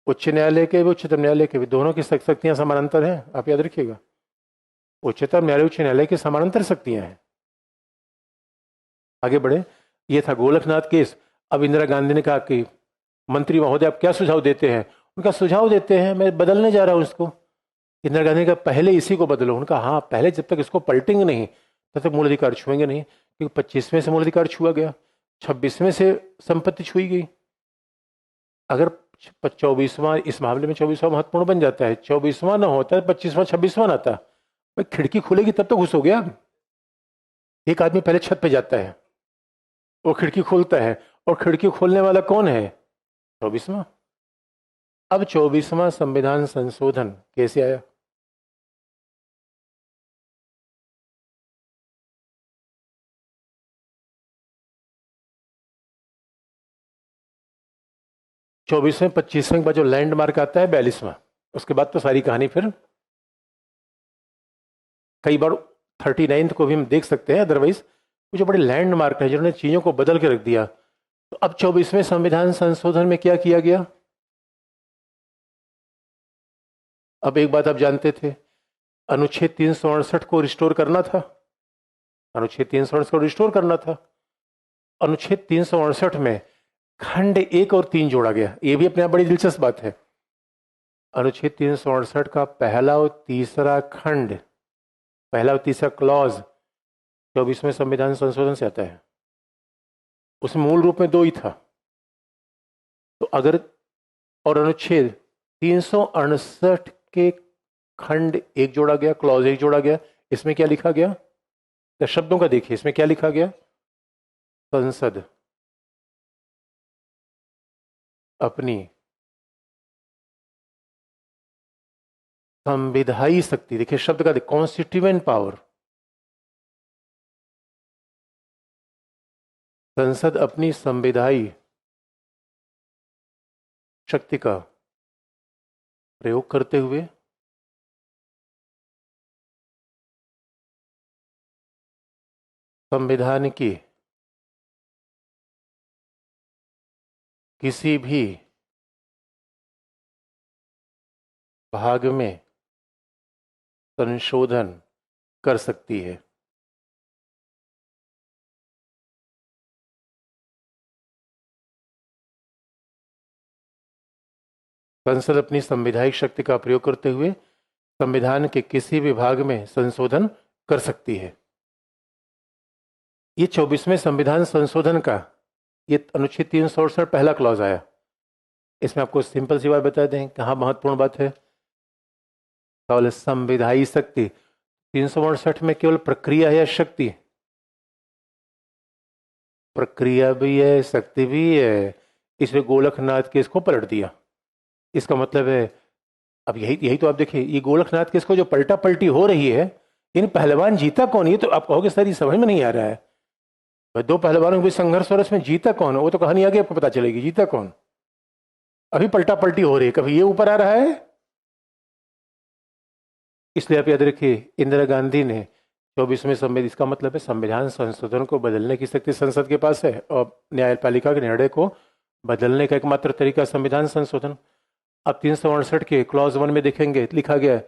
Speaker 1: उच्च न्यायालय के भी उच्चतम न्यायालय के भी, दोनों की शक्तियां समानांतर हैं, आप याद रखिएगा। उच्चतम न्यायालय उच्च न्यायालय की समानांतर शक्तियां हैं। आगे बढ़े। ये था गोलकनाथ केस। अब इंदिरा गांधी ने कहा कि मंत्री महोदय आप क्या सुझाव देते हैं। उनका सुझाव देते हैं, मैं बदलने जा रहा हूं इसको। इंदिरा गांधी ने कहा पहले इसी को बदलो। उनका हाँ, पहले जब तक इसको पलटेंगे नहीं तब तक मूल अधिकार छुएंगे नहीं, क्योंकि 25वें से मूल अधिकार छुआ गया, 26वें से संपत्ति छुई गई। अगर 24वां, इस मामले में 24वां महत्वपूर्ण बन जाता है, 24वां ना होता है 25वां 26वां आता। भाई खिड़की खुलेगी तब तो घुसोगे आप। एक आदमी पहले छत पे जाता है, वो खिड़की खोलता है, और खिड़की खोलने वाला कौन है, 24वां। अब 24वां संविधान संशोधन कैसे आया। चौबीसवें 25वें के बाद जो लैंडमार्क आता है 42वां, उसके बाद तो सारी कहानी फिर कई बार 39 को भी हम देख सकते हैं। अदरवाइज वो जो बड़े लैंडमार्क है जिन्होंने चीजों को बदल के रख दिया। तो अब 24वें संविधान संशोधन में क्या किया गया। अब एक बात आप जानते थे, अनुच्छेद 368 को रिस्टोर करना था। अनुच्छेद 368 को रिस्टोर करना था। अनुच्छेद 368 में खंड 1 और 3 जोड़ा गया। ये भी अपने आप बड़ी दिलचस्प बात है। अनुच्छेद 368 का पहला और तीसरा खंड, पहला और तीसरा क्लॉज 24वें संविधान संशोधन से आता है। उसमें मूल रूप में 2 ही था। तो अगर, और अनुच्छेद 368 के खंड 1 जोड़ा गया, क्लॉज 1 जोड़ा गया। इसमें क्या लिखा गया, तो शब्दों का देखिए, इसमें क्या लिखा गया। संसद अपनी संविधायी शक्ति, देखिए शब्द का, कॉन्स्टिट्यूएंट पावर, संसद अपनी संविधायी शक्ति का प्रयोग करते हुए संविधान की किसी भी भाग में संशोधन कर सकती है। संसद अपनी संवैधानिक शक्ति का प्रयोग करते हुए संविधान के किसी भी भाग में संशोधन कर सकती है। ये 24वें संविधान संशोधन का ये अनुच्छेद 368 पहला क्लॉज आया। इसमें आपको सिंपल सी बात बता दें, कहाँ महत्वपूर्ण बात है। केवल संविधायी शक्ति, 368 में केवल प्रक्रिया है या शक्ति, प्रक्रिया भी है शक्ति भी है। इसलिए गोलकनाथ केस को पलट दिया। इसका मतलब है, अब यही यही तो आप देखिए, ये गोलकनाथ केस को जो पलटा पलटी हो रही है, इन पहलवान जीता कौन, ये तो आप कहोगे सर ये समझ में नहीं आ रहा है। भाई 2 पहलवानों के बीच संघर्ष हो रहा है, उसमें जीता कौन है, वो तो कहानी आगे आपको पता चलेगी जीता कौन। अभी पलटा पलटी हो रही है, कभी ये ऊपर आ रहा है। इसलिए आप याद रखिए, इंदिरा गांधी ने 24वें संविधान, इसका मतलब है संविधान संशोधन को बदलने की शक्ति संसद के पास है, और न्यायपालिका के निर्णय को बदलने का एकमात्र तरीका संविधान संशोधन। अब 368 के क्लॉज 1 में देखेंगे लिखा गया,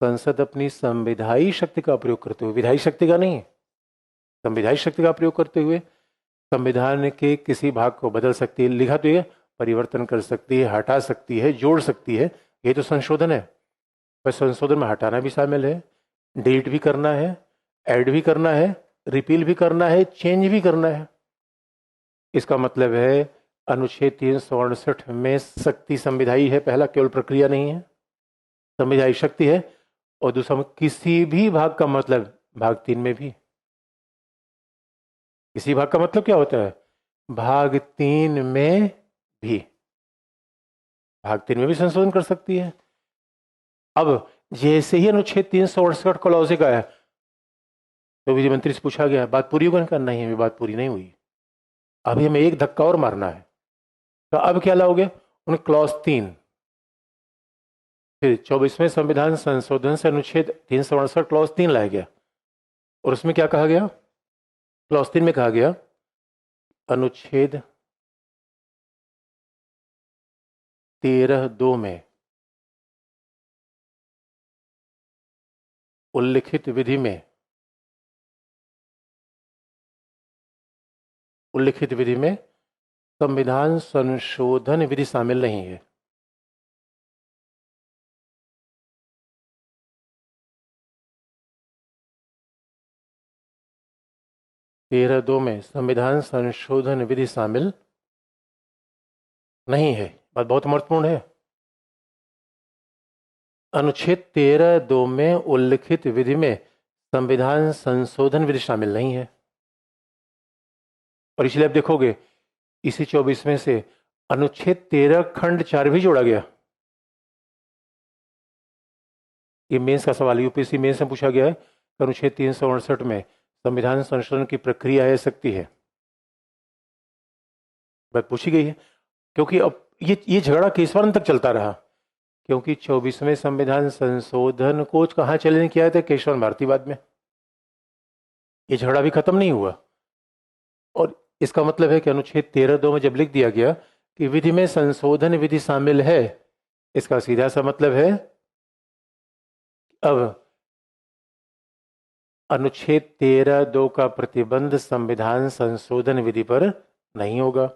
Speaker 1: संसद अपनी संविधायी शक्ति का प्रयोग करते हुए, विधायी शक्ति का नहीं, संविधायी शक्ति का प्रयोग करते हुए संविधान के किसी भाग को बदल सकती है। लिखा तो ये परिवर्तन कर सकती है, हटा सकती है, जोड़ सकती है। ये तो संशोधन है। पर संशोधन में हटाना भी शामिल है, डिलीट भी करना है, ऐड भी करना है, रिपील भी करना है, चेंज भी करना है। इसका मतलब है अनुच्छेद 368 में शक्ति संविधायी है, पहला, केवल प्रक्रिया नहीं है, संविधायी शक्ति है। और दूसरा में किसी भी भाग का मतलब भाग 3 में भी इसी भाग का मतलब क्या होता है? भाग तीन में भी, भाग तीन में भी संशोधन कर सकती है। अब जैसे ही अनुच्छेद 368 का लॉजिक आया तो विधि मंत्री से पूछा गया बात पूरी होगी? नहीं, नहीं, अभी बात पूरी नहीं हुई, अभी हमें एक धक्का और मारना है। तो अब क्या लाओगे? उन्हें क्लॉज 3, फिर 24वें संविधान संशोधन से अनुच्छेद 368 क्लॉज 3 लाया गया, और उसमें क्या कहा गया? क्लॉज 3 में कहा गया अनुच्छेद 13(2) में उल्लिखित विधि में, उल्लिखित विधि में संविधान संशोधन विधि शामिल नहीं है। तेरह दो में संविधान संशोधन विधि शामिल नहीं है। बात बहुत महत्वपूर्ण है। अनुच्छेद 13(2) में उल्लिखित विधि में संविधान संशोधन विधि शामिल नहीं है, और इसलिए आप देखोगे इसी 24वें से अनुच्छेद 13 खंड 4 भी जोड़ा गया। ये मेंस का सवाल, यूपीएससी मेंस में पूछा गया है। अनुच्छेद 368 में संविधान संशोधन की प्रक्रिया आ सकती है, बात पूछी गई है। क्योंकि अब ये झगड़ा केशवानंद तक चलता रहा, क्योंकि 24वें संविधान संशोधन को कहाँ चैलेंज किया था? केशवानंद भारतीवाद में। ये झगड़ा भी खत्म नहीं हुआ, और इसका मतलब है कि अनुच्छेद 13(2) में जब लिख दिया गया कि विधि में संशोधन विधि शामिल है, इसका सीधा सा मतलब है अब अनुच्छेद 13(2) का प्रतिबंध संविधान संशोधन विधि पर नहीं होगा।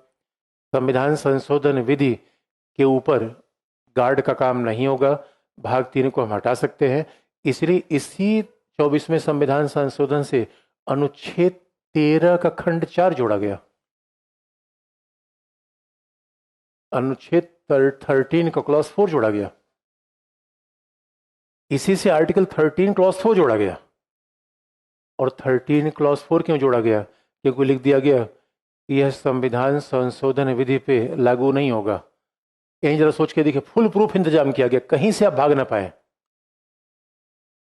Speaker 1: संविधान संशोधन विधि के ऊपर गार्ड का काम नहीं होगा, भाग 3 को हम हटा सकते हैं। इसलिए इसी 24वें संविधान संशोधन से अनुच्छेद 13 का खंड 4 जोड़ा गया। अनुच्छेद 13 का क्लॉज 4 जोड़ा गया। इसी से आर्टिकल 13 क्लॉज 4 जोड़ा गया। और 13 क्लॉज 4 क्यों जोड़ा गया? क्योंकि लिख दिया गया कि यह संविधान संशोधन विधि पे लागू नहीं होगा। कहीं जरा सोच के देखिए, फुल प्रूफ इंतजाम किया गया, कहीं से आप भाग ना पाए।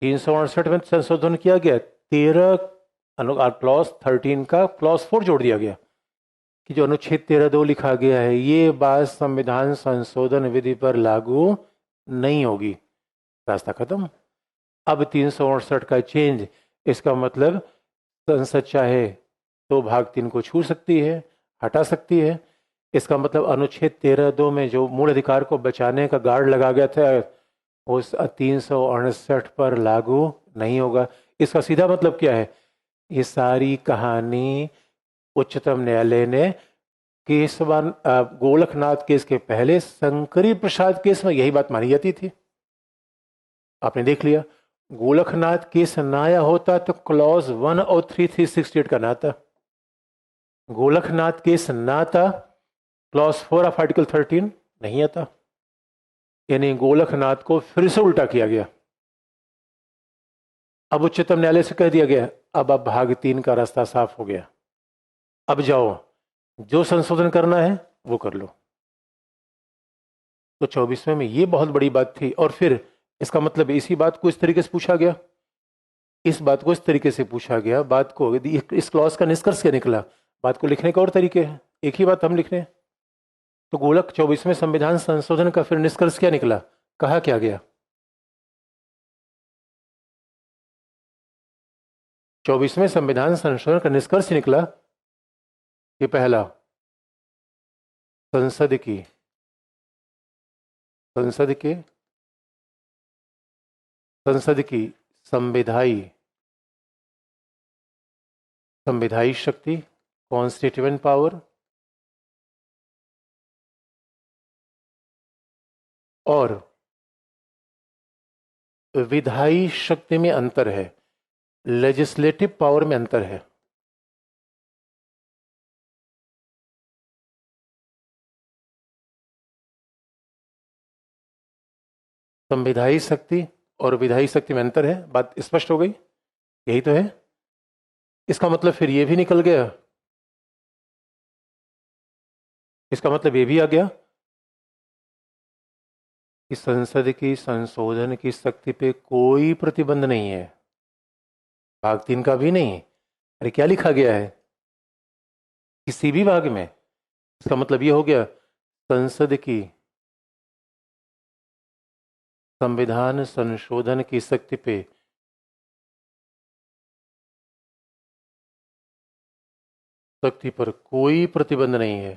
Speaker 1: 368 में संशोधन किया गया, 13 क्लॉज 13 का क्लॉज 4 जोड़ दिया गया कि जो अनुच्छेद 13(2) लिखा गया है ये बात संविधान संशोधन विधि पर लागू नहीं होगी। रास्ता खत्म। अब 368 का चेंज, इसका मतलब संसद चाहे तो भाग 3 को छू सकती है, हटा सकती है। इसका मतलब अनुच्छेद 13(2) में जो मूल अधिकार को बचाने का गार्ड लगा गया था उस 368 पर लागू नहीं होगा। इसका सीधा मतलब क्या है? ये सारी कहानी उच्चतम न्यायालय ने केशवान गोलखनाथ केस के पहले शंकरी प्रसाद केस में यही बात मानी जाती थी। आपने देख लिया, गोलखनाथ केस ना आया होता तो क्लॉज 1 और 368 का ना था। गोलखनाथ केस ना था, क्लॉज 4 ऑफ आर्टिकल 13 नहीं आता। यानी गोलखनाथ को फिर से उल्टा किया गया। अब उच्चतम न्यायालय से कह दिया गया अब भाग 3 का रास्ता साफ हो गया, अब जाओ जो संशोधन करना है वो कर लो। तो 24वें में ये बहुत बड़ी बात थी। और फिर इसका मतलब इसी बात को इस तरीके से पूछा गया, इस बात को इस तरीके से पूछा गया, बात को इस क्लॉज का निष्कर्ष क्या निकला? बात को लिखने का और तरीके हैं, एक ही बात हम लिख रहे हैं। तो गोलक 24वें संविधान संशोधन का फिर निष्कर्ष क्या निकला? कहा क्या गया? 24वें संविधान संशोधन का निष्कर्ष निकला कि पहला, संसद की संविधायी शक्ति, कॉन्स्टिट्यूएंट पावर, और विधायी शक्ति में अंतर है, लेजिस्लेटिव पावर में अंतर है। संविधायी शक्ति और विधायी शक्ति में अंतर है, बात स्पष्ट हो गई? यही तो है। इसका मतलब फिर ये भी निकल गया इसका मतलब ये भी आ गया कि संसद की संशोधन की शक्ति पे कोई प्रतिबंध नहीं है, भाग 3 का भी नहीं। अरे क्या लिखा गया है, किसी भी भाग में। इसका मतलब ये हो गया संसद की संविधान संशोधन की शक्ति पे शक्ति पर कोई प्रतिबंध नहीं है,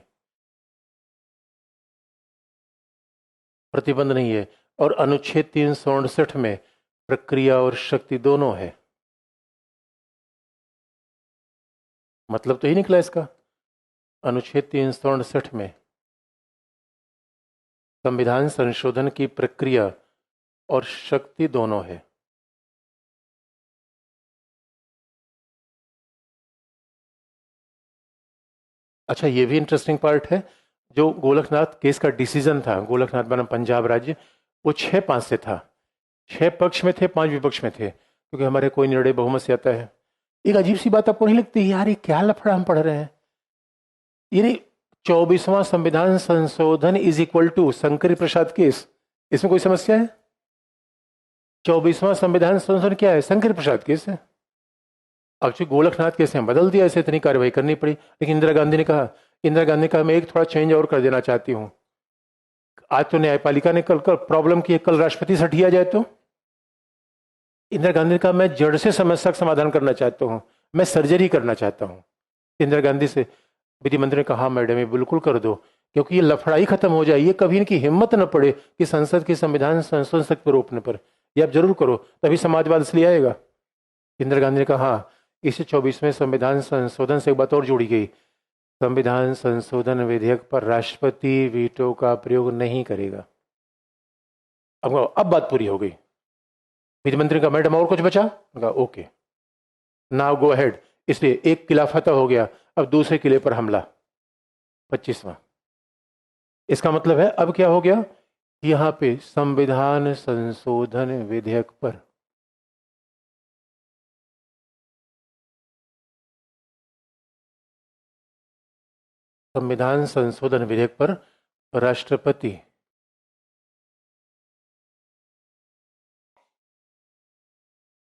Speaker 1: प्रतिबंध नहीं है। और अनुच्छेद 368 में प्रक्रिया और शक्ति दोनों है। मतलब तो ही निकला इसका, अनुच्छेद 368 में संविधान संशोधन की प्रक्रिया और शक्ति दोनों है। अच्छा, ये भी इंटरेस्टिंग पार्ट है। जो गोलकनाथ केस का डिसीजन था, गोलकनाथ बनाम पंजाब राज्य, वो 6-5 से था। 6 पक्ष में थे, 5 विपक्ष में थे, क्योंकि हमारे कोई निर्णय बहुमत से आता है। एक अजीब सी बात आपको नहीं लगती यार, ये क्या लफड़ा हम पढ़ रहे हैं? ये 24वां संविधान संशोधन is equal to Shankar Prasad case, इसमें कोई समस्या है? 24वां संविधान संशोधन क्या है? शंकर प्रसाद केस है। अब जो गोलकनाथ केस में बदल दिया, ऐसे इतनी कार्रवाई करनी पड़ी। लेकिन इंदिरा गांधी ने कहा मैं एक थोड़ा चेंज और कर देना चाहती हूँ। आज तो न्यायपालिका ने कल कल प्रॉब्लम की, कल राष्ट्रपति से हटिया जाए तो। इंदिरा गांधी ने कहा मैं जड़ से समस्या का समाधान करना चाहता हूँ, मैं सर्जरी करना चाहता हूँ। इंदिरा गांधी से विधि मंत्री ने कहा मैडम ये बिल्कुल कर दो, क्योंकि ये लफड़ाई खत्म हो जाए, ये कभी इनकी हिम्मत न पड़े कि संसद की संविधान संशोधन शक्ति पर रोकने पर। ये आप जरूर करो, तभी समाजवाद इसलिए आएगा। इंदिरा गांधी ने कहा हाँ, इस 24वें संविधान संशोधन से एक बात और जोड़ी गई, संविधान संशोधन विधेयक पर राष्ट्रपति वीटो का प्रयोग नहीं करेगा। अब बात पूरी हो गई। विधि मंत्री का मैडम और कुछ बचा? कहा ओके, नाउ गो अहेड। इसलिए एक किला फतह हो गया, अब दूसरे किले पर हमला, 25वां। इसका मतलब है अब क्या हो गया, यहां पे संविधान संशोधन विधेयक पर संविधान संशोधन विधेयक पर राष्ट्रपति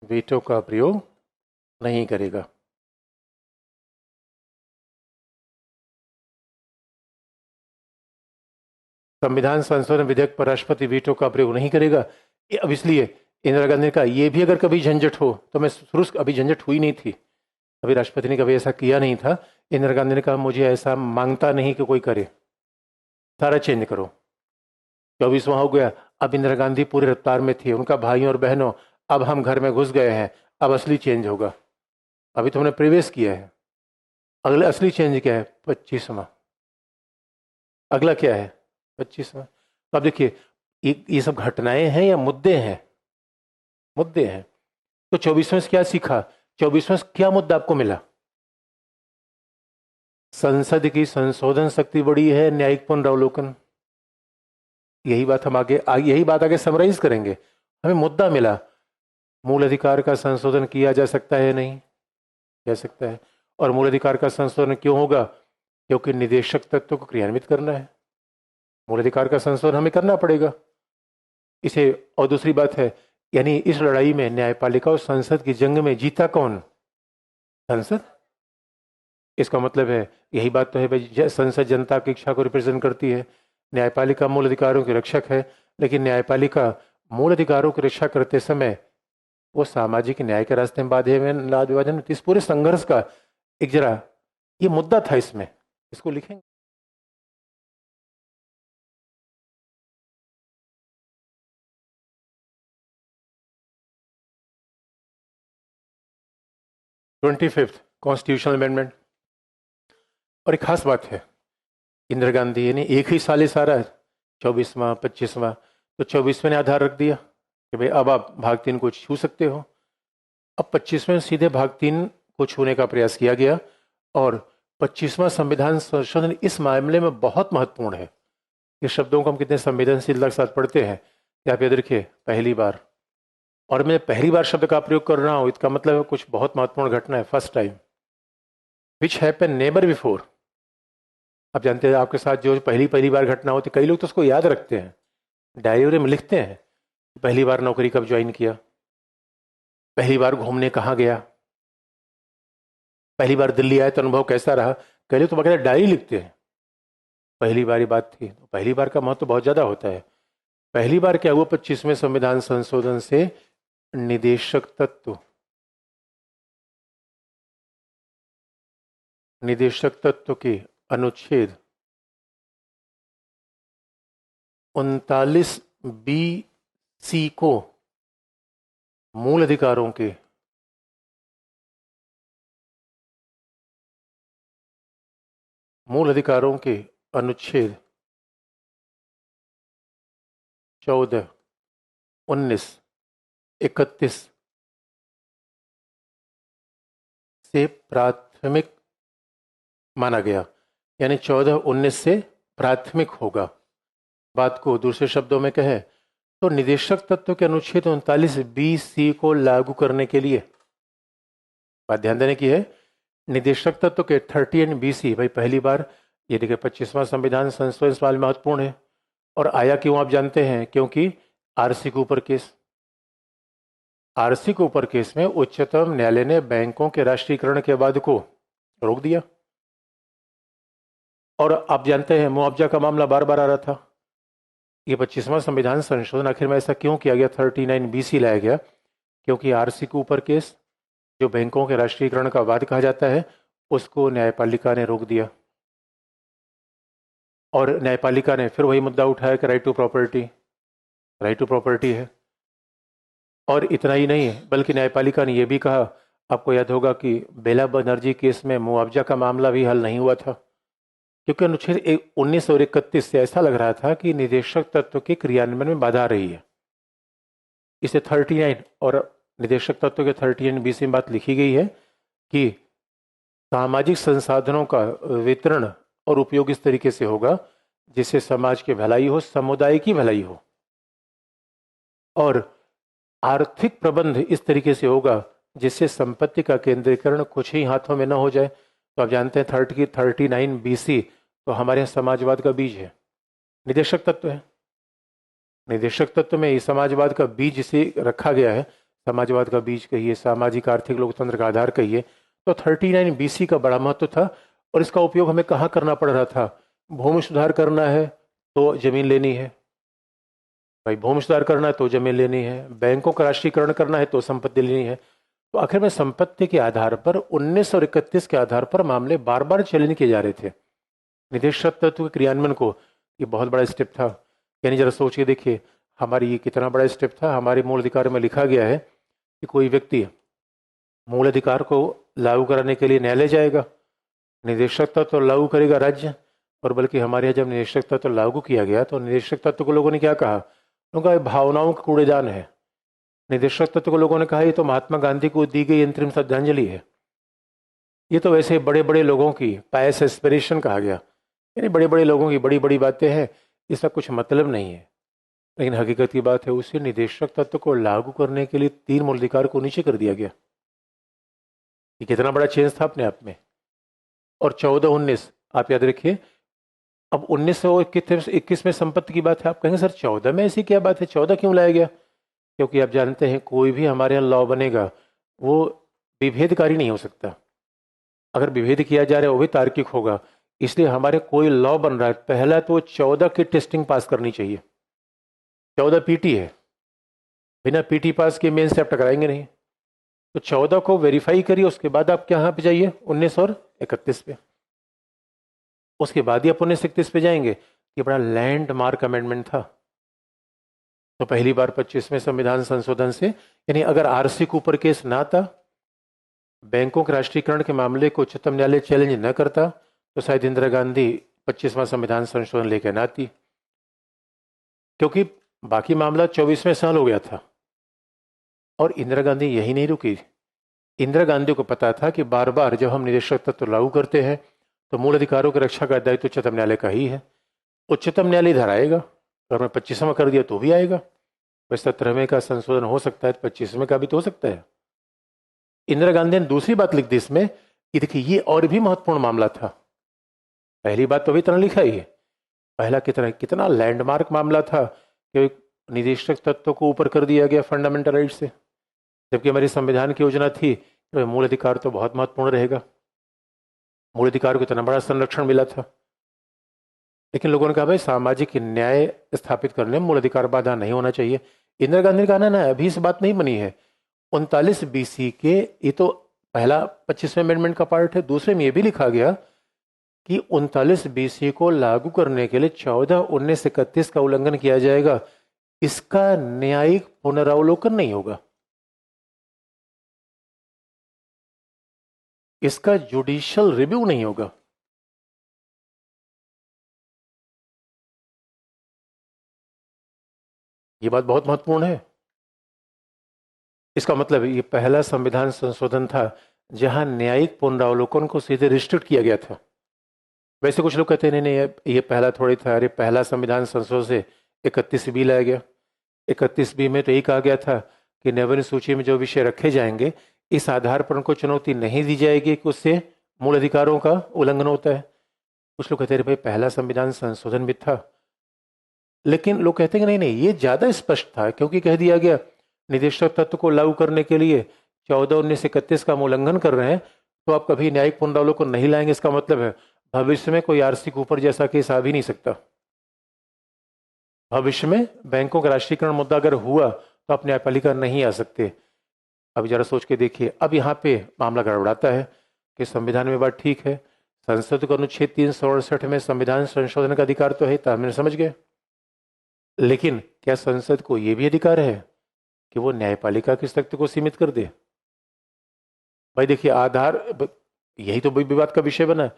Speaker 1: वीटो का प्रयोग नहीं करेगा। संविधान संशोधन विधेयक पर राष्ट्रपति वीटो का प्रयोग नहीं करेगा। अब इसलिए इंदिरा गांधी ने कहा ये भी अगर कभी झंझट हो तो मैं शुरू, अभी झंझट हुई नहीं थी, अभी राष्ट्रपति ने कभी ऐसा किया नहीं था। इंदिरा गांधी ने कहा मुझे ऐसा मांगता नहीं कि कोई करे, सारा चेंज करो। 24वां हो गया। अब इंदिरा गांधी पूरे रफ्तार में थी, उनका भाइयों और बहनों अब हम घर में घुस गए हैं, अब असली चेंज होगा। अभी तो हमने प्रवेश किया है, अगले असली चेंज क्या है? 25वां। अगला क्या है? 25वां। तो अब देखिए ये सब घटनाएं हैं या मुद्दे हैं? मुद्दे हैं। तो 24वें से क्या सीखा? 24वें से क्या मुद्दा आपको मिला? संसद की संशोधन शक्ति बड़ी है, न्यायिक पुनरावलोकन। यही बात आगे समराइज करेंगे। हमें मुद्दा मिला, मूल अधिकार का संशोधन किया जा सकता है नहीं, कह सकता है। और मूल अधिकार का संशोधन क्यों होगा? क्योंकि निदेशक तत्व को क्रियान्वित करना है, मूल अधिकार का संशोधन हमें करना पड़ेगा इसे। और दूसरी बात है, यानी इस लड़ाई में न्यायपालिका और संसद की जंग में जीता कौन? संसद। इसका मतलब है यही बात तो है भाई, संसद जनता की इच्छा को रिप्रेजेंट करती है, न्यायपालिका मूल अधिकारों की रक्षक है। लेकिन न्यायपालिका मूल अधिकारों की रक्षा करते समय वो सामाजिक न्याय के रास्ते में बाधे में लाद विभाजन, इस पूरे संघर्ष का एक जरा ये मुद्दा था इसमें, इसको लिखेंगे। 25th constitutional amendment. और एक खास बात है, इंदिरा गांधी यानी एक ही साल सारा 24वां 25वां, तो 24वें ने आधार रख दिया कि भाई अब आप भाग 3 को छू सकते हो। अब 25वें सीधे भाग 3 को छूने का प्रयास किया गया। और 25वां संविधान संशोधन इस मामले में बहुत महत्वपूर्ण है। ये शब्दों को हम कितने संवेदनशीलता के साथ पढ़ते हैं, या आप याद रखिए पहली बार। और मैं पहली बार शब्द का प्रयोग कर रहा हूं, इसका मतलब है कुछ बहुत महत्वपूर्ण घटना है, first time, which happen never before. आप जानते हैं आपके साथ जो पहली पहली बार घटना होती, कई लोग तो उसको याद रखते हैं, डायरी वायरी में लिखते हैं, पहली बार नौकरी कब ज्वाइन किया, पहली बार घूमने कहाँ गया, पहली बार दिल्ली आए तो अनुभव कैसा रहा। कई लोग तो बगैर डायरी लिखते हैं। पहली बार ही बात थी, तो पहली बार का महत्व तो बहुत ज्यादा होता है। पहली बार क्या हुआ 25वें संविधान संशोधन से, निदेशक तत्व, निदेशक तत्व के अनुच्छेद 39B(C) को मूल अधिकारों के अनुच्छेद 14, 19, 31 से प्राथमिक माना गया, यानी 14, 19 से प्राथमिक होगा। बात को दूसरे शब्दों में कहें तो निदेशक तत्व के अनुच्छेद 39B(C) को लागू करने के लिए, बात ध्यान देने की है, निदेशक तत्व के 39B(C), भाई पहली बार ये देखिए 25वां संविधान संशोधन सवाल महत्वपूर्ण है। और आया क्यों आप जानते हैं, क्योंकि आरसी के ऊपर केस, आरसी के ऊपर केस में उच्चतम न्यायालय ने बैंकों के राष्ट्रीयकरण के बाद को रोक दिया। और आप जानते हैं मुआवजा का मामला बार बार आ रहा था। ये 25वां संविधान संशोधन आखिर में ऐसा क्यों किया गया, 39B(C) लाया गया, क्योंकि आरसी के ऊपर केस जो बैंकों के राष्ट्रीयकरण का वाद कहा जाता है, उसको न्यायपालिका ने रोक दिया। और न्यायपालिका ने फिर वही मुद्दा उठाया कि राइट टू प्रॉपर्टी है। और इतना ही नहीं है, बल्कि न्यायपालिका ने यह भी कहा, आपको याद होगा कि बेला बनर्जी केस में मुआवजा का मामला भी हल नहीं हुआ था, क्योंकि अनुच्छेद 19 और 31 से ऐसा लग रहा था कि निदेशक तत्व के क्रियान्वयन में बाधा आ रही है। इसे 39 और निदेशक तत्व के 39B(C) में बात लिखी गई है कि सामाजिक संसाधनों का वितरण और उपयोग इस तरीके से होगा जिससे समाज की भलाई हो, समुदाय की भलाई हो, और आर्थिक प्रबंध इस तरीके से होगा जिससे संपत्ति का केंद्रीकरण कुछ ही हाथों में न हो जाए। तो आप जानते हैं 39B(C) तो हमारे यहाँ समाजवाद का बीज है, निदेशक तत्व है। निदेशक तत्व में ही समाजवाद का बीज इसे रखा गया है, समाजवाद का बीज कहिए, सामाजिक आर्थिक लोकतंत्र का आधार कहिए। तो 39B(C) का बड़ा महत्व था। और इसका उपयोग हमें कहाँ करना पड़ रहा था, भूमि सुधार करना है तो जमीन लेनी है, भाई भूमि सुधार करना है तो जमीन लेनी है, बैंकों का राष्ट्रीयकरण करना है तो संपत्ति लेनी है। तो आखिर में संपत्ति के आधार पर 19 और 31 के आधार पर मामले बार बार चैलेंज किए जा रहे थे। निदेशक तत्व के क्रियान्वयन को ये बहुत बड़ा स्टेप था। यानी जरा सोच के देखिए हमारी ये कितना बड़ा स्टेप था। हमारे मूल अधिकार में लिखा गया है कि कोई व्यक्ति मूल अधिकार को लागू कराने के लिए न्यायालय जाएगा, निदेशक तत्व लागू करेगा राज्य। और बल्कि हमारे यहाँ जब निदेशक तत्व लागू किया गया तो निदेशक तत्व को लोगों ने क्या कहा, उनका भावनाओं का कूड़ेदान है। निदेशक तत्व को लोगों ने कहा ये तो महात्मा गांधी को दी गई अंतरिम श्रद्धांजलि है, ये तो वैसे बड़े बड़े लोगों की पायस एस्पिरेशन कहा गया, यानी बड़े बड़े लोगों की बड़ी बड़ी बातें हैं, इसका कुछ मतलब नहीं है। लेकिन हकीकत की बात है उसी निदेशक तत्व को लागू करने के लिए 3 मूल अधिकार को नीचे कर दिया गया। ये कितना बड़ा चेंज था अपने आप में। और 14, 19 आप याद रखिए। अब 19 और 21 में संपत्ति की बात है। आप कहेंगे सर 14 में ऐसी क्या बात है, 14 क्यों लाया गया? क्योंकि आप जानते हैं कोई भी हमारे यहाँ लॉ बनेगा वो विभेदकारी नहीं हो सकता। अगर विभेद किया जा रहा है वो भी तार्किक होगा। इसलिए हमारे कोई लॉ बन रहा है, पहला तो 14 की टेस्टिंग पास करनी चाहिए। 14 पीटी है, बिना पीटी पास के मेन से आप टकराएंगे नहीं। तो 14 को वेरीफाई करिए, उसके बाद आप यहाँ पे जाइए 19 और 31 पे, उसके बाद ही आप 19-31 पे जाएंगे। ये बड़ा लैंडमार्क अमेंडमेंट था। तो पहली बार 25वें संविधान संशोधन से, यानी अगर आरसी के ऊपर केस ना था, बैंकों के राष्ट्रीयकरण के मामले को उच्चतम न्यायालय चैलेंज न करता, तो शायद इंदिरा गांधी 25वां संविधान संशोधन लेकर ना आती, क्योंकि बाकी मामला 24वें साल हो गया था। और इंदिरा गांधी यही नहीं रुकी। इंदिरा गांधी को पता था कि बार बार जब हम निदेशक तत्व लागू करते हैं तो मूल अधिकारों की रक्षा का दायित्व उच्चतम न्यायालय का ही है। उच्चतम न्यायालय इधर आएगा, अगर मैं 25वां कर दिया तो भी आएगा। वैसे 17वें का संशोधन हो सकता है, 25वें का भी तो हो सकता है। इंदिरा गांधी ने दूसरी बात लिख दी इसमें कि देखिए ये और भी महत्वपूर्ण मामला था। पहली बात तो अभी तरह लिखा ही है। पहला कितना कितना लैंडमार्क मामला था कि निदेशक तत्व को ऊपर कर दिया गया फंडामेंटल राइट से, जबकि हमारी संविधान की योजना थी कि मूल अधिकार तो बहुत महत्वपूर्ण रहेगा, मूल अधिकार को इतना बड़ा संरक्षण मिला था। लेकिन लोगों ने कहा भाई सामाजिक न्याय स्थापित करने में मूल अधिकार बाधा नहीं होना चाहिए। इंदिरा गांधी ने कहा ना अभी इस बात नहीं बनी है। 39 BC के, ये तो पहला 25वें अमेंडमेंट का पार्ट है, दूसरे में ये भी लिखा गया कि 39 BC को लागू करने के लिए 14, 19, 31 का उल्लंघन किया जाएगा, इसका न्यायिक पुनरावलोकन नहीं होगा, इसका जुडिशियल रिव्यू नहीं होगा। ये बात बहुत महत्वपूर्ण है। इसका मतलब ये पहला संविधान संशोधन था जहां न्यायिक पुनरावलोकन को सीधे रिस्ट्रिक्ट किया गया था। वैसे कुछ लोग कहते हैं नहीं नहीं ये पहला थोड़ी था, अरे पहला संविधान संशोधन से 31B लाया गया। 31B में तो यही कहा गया था कि नवीन सूची में जो विषय रखे जाएंगे इस आधार पर उनको चुनौती नहीं दी जाएगी कि उससे मूल अधिकारों का उल्लंघन होता है। कुछ लोग कहते हैं भाई पहला संविधान संशोधन भी था, लेकिन लोग कहते हैं कि नहीं नहीं ये ज्यादा स्पष्ट था, क्योंकि कह दिया गया निदेशक तत्व को लागू करने के लिए 14, 19, 31 का हम उल्लंघन कर रहे हैं, तो आप कभी न्यायिक पुनरावलोकन नहीं लाएंगे। इसका मतलब है भविष्य में कोई आरसी कूपर जैसा केस आ भी नहीं सकता। भविष्य में बैंकों का राष्ट्रीयकरण मुद्दा अगर हुआ तो आप न्यायपालिका नहीं आ सकते। अब जरा सोच के देखिए, अब यहाँ पे मामला गड़बड़ाता है कि संविधान में बात ठीक है, संसद को अनुच्छेद 368 में संविधान संशोधन का अधिकार तो है, तो समझ गए, लेकिन क्या संसद को यह भी अधिकार है कि वो न्यायपालिका की शक्ति को सीमित कर दे? भाई देखिए यही तो विवाद का विषय बना।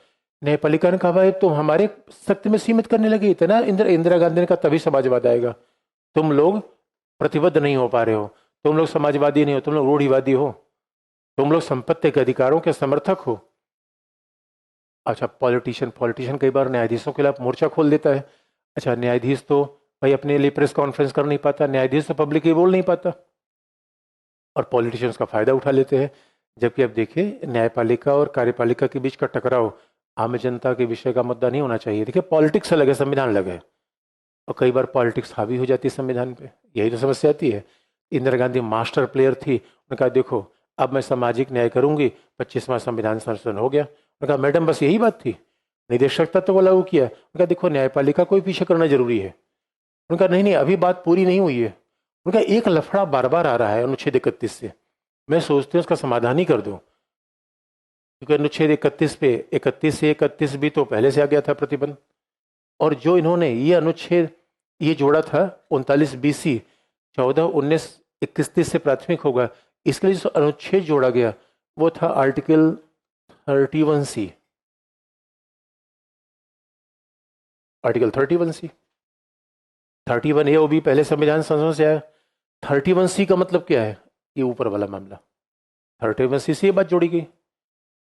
Speaker 1: न्यायपालिका ने कहा भाई तुम हमारे शक्ति में सीमित करने लगे, इतना इंदिरा गांधी ने कहा तभी समाजवाद आएगा। तुम लोग प्रतिबद्ध नहीं हो पा रहे हो, तुम लोग समाजवादी नहीं हो, तुम लोग रूढ़िवादी हो, तुम लोग संपत्ति के अधिकारों के समर्थक हो। अच्छा, पॉलिटिशियन कई बार न्यायाधीशों के खिलाफ मोर्चा खोल देता है। अच्छा, न्यायाधीश तो भाई अपने लिए प्रेस कॉन्फ्रेंस कर नहीं पाता, न्यायाधीश तो पब्लिक ही बोल नहीं पाता, और पॉलिटिशियंस का फायदा उठा लेते हैं। जबकि अब देखिए न्यायपालिका और कार्यपालिका के बीच का टकराव आम जनता के विषय का मुद्दा नहीं होना चाहिए। देखिए पॉलिटिक्स अलग है, संविधान अलग है, और कई बार पॉलिटिक्स हावी हो जाती है संविधान पे, यही तो समस्या आती है। इंदिरा गांधी मास्टर प्लेयर थी, उन्होंने कहा देखो अब मैं सामाजिक न्याय करूंगी, 25वां संविधान संशोधन हो गया। उन्होंने कहा मैडम बस यही बात थी, निदेशक तत्व को लागू किया। उन्होंने कहा देखो न्यायपालिका को भी पीछे करना जरूरी है। उन्होंने कहा नहीं नहीं अभी बात पूरी नहीं हुई है। उनका एक लफड़ा बार बार आ रहा है अनुच्छेद 31 से, मैं सोचती हूँ उसका समाधान ही कर दूं, क्योंकि अनुच्छेद 31 पे 31 से 31B तो पहले से आ गया था प्रतिबंध, और जो इन्होंने ये अनुच्छेद ये जोड़ा था 39BC 14, 19, 31 से प्राथमिक होगा, इसके लिए जो अनुच्छेद जोड़ा गया वो था article 31C। Article 31C, 31A वो भी पहले संविधान संशोधन से आया। 31C का मतलब क्या है? ये ऊपर वाला मामला 31C से ये बात जोड़ी गई।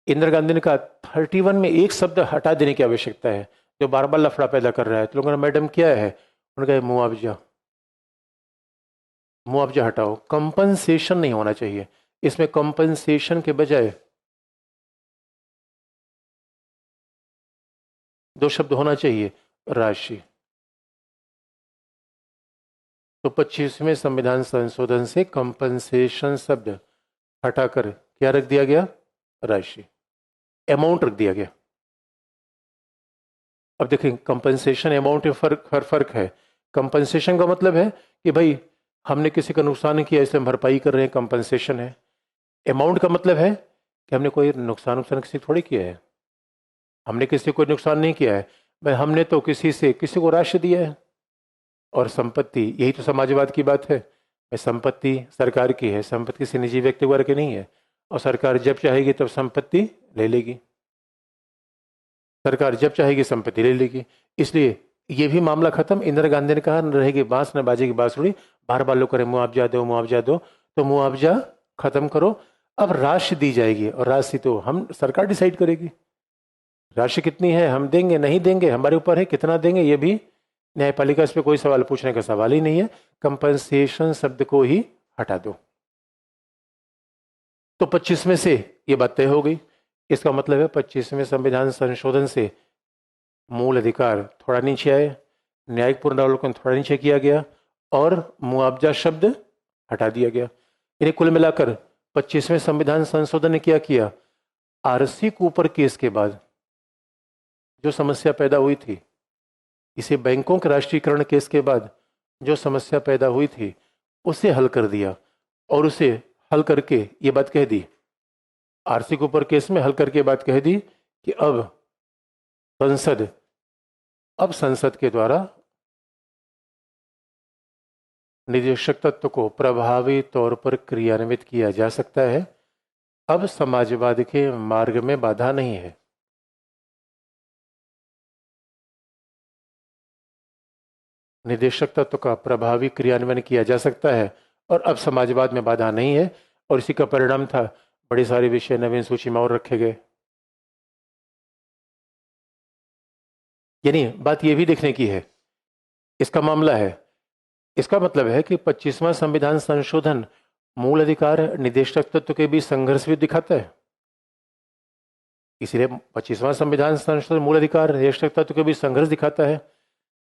Speaker 1: इंदिरा गांधी ने कहा 31 में एक शब्द हटा देने की आवश्यकता है जो बार बार लफड़ा पैदा कर रहा है। तो लोगों ने मैडम क्या है? उन्होंने कहा मुआवजा, मुआवजा हटाओ, कंपनसेशन नहीं होना चाहिए। इसमें कंपनसेशन के बजाय दो शब्द होना चाहिए, राशि। तो 25वें संविधान संशोधन से कंपनसेशन शब्द हटाकर क्या रख दिया गया? राशि, अमाउंट रख दिया गया। अब देखें कंपनसेशन अमाउंट में फर्क है। कंपनसेशन का मतलब है कि भाई हमने किसी का नुकसान किया इसलिए हम भरपाई कर रहे हैं, कंपनसेशन है। अमाउंट का मतलब है कि हमने कोई नुकसान किसी को थोड़ी किया है, हमने किसी को नुकसान नहीं किया है भाई, हमने तो किसी को राशि दिया है। और संपत्ति, यही तो समाजवाद की बात है भाई, संपत्ति सरकार की है, संपत्ति किसी निजी व्यक्ति वर्ग की नहीं है, और सरकार जब चाहेगी तब संपत्ति ले लेगी, सरकार जब चाहेगी संपत्ति ले लेगी। इसलिए ये भी मामला खत्म। इंदिरा गांधी ने कहा न रहेगी बांस न बाजेगी बांसुरी, बार बार लोग करें मुआवजा दो मुआवजा दो, तो मुआवजा खत्म करो, अब राशि दी जाएगी, और राशि तो हम सरकार डिसाइड करेगी। राशि कितनी है हम देंगे नहीं देंगे हमारे ऊपर है, कितना देंगे ये भी न्यायपालिका, इस पर कोई सवाल पूछने का सवाल ही नहीं है। कंपनसेशन शब्द को ही हटा दो। तो 25 में से ये बात तय हो गई। इसका मतलब है 25वें संविधान संशोधन से मूल अधिकार थोड़ा नीचे आए, न्यायिक पुनरावलोकन थोड़ा नीचे किया गया और मुआवजा शब्द हटा दिया गया। इन्हें कुल मिलाकर 25वें संविधान संशोधन ने क्या किया, आरसी कूपर केस के बाद जो समस्या पैदा हुई थी, इसे बैंकों के राष्ट्रीयकरण केस के बाद जो समस्या पैदा हुई थी उसे हल कर दिया और उसे हल करके ये बात कह दी, आरसी कूपर केस में हल करके बात कह दी कि अब संसद के द्वारा निदेशक तत्व को प्रभावी तौर पर क्रियान्वित किया जा सकता है। अब समाजवाद के मार्ग में बाधा नहीं है। निदेशक तत्व का प्रभावी क्रियान्वयन किया जा सकता है और अब समाजवाद में बाधा नहीं है। और इसी का परिणाम था बड़े सारे विषय नवीन सूची में और रखे गए। यानी बात यह भी देखने की है, इसका मामला है, इसका मतलब है कि 25वां संविधान संशोधन मूल अधिकार निदेशक तत्व के बीच संघर्ष भी दिखाता है। इसलिए 25वां संविधान संशोधन मूल अधिकार निदेशक तत्व के बीच संघर्ष दिखाता है।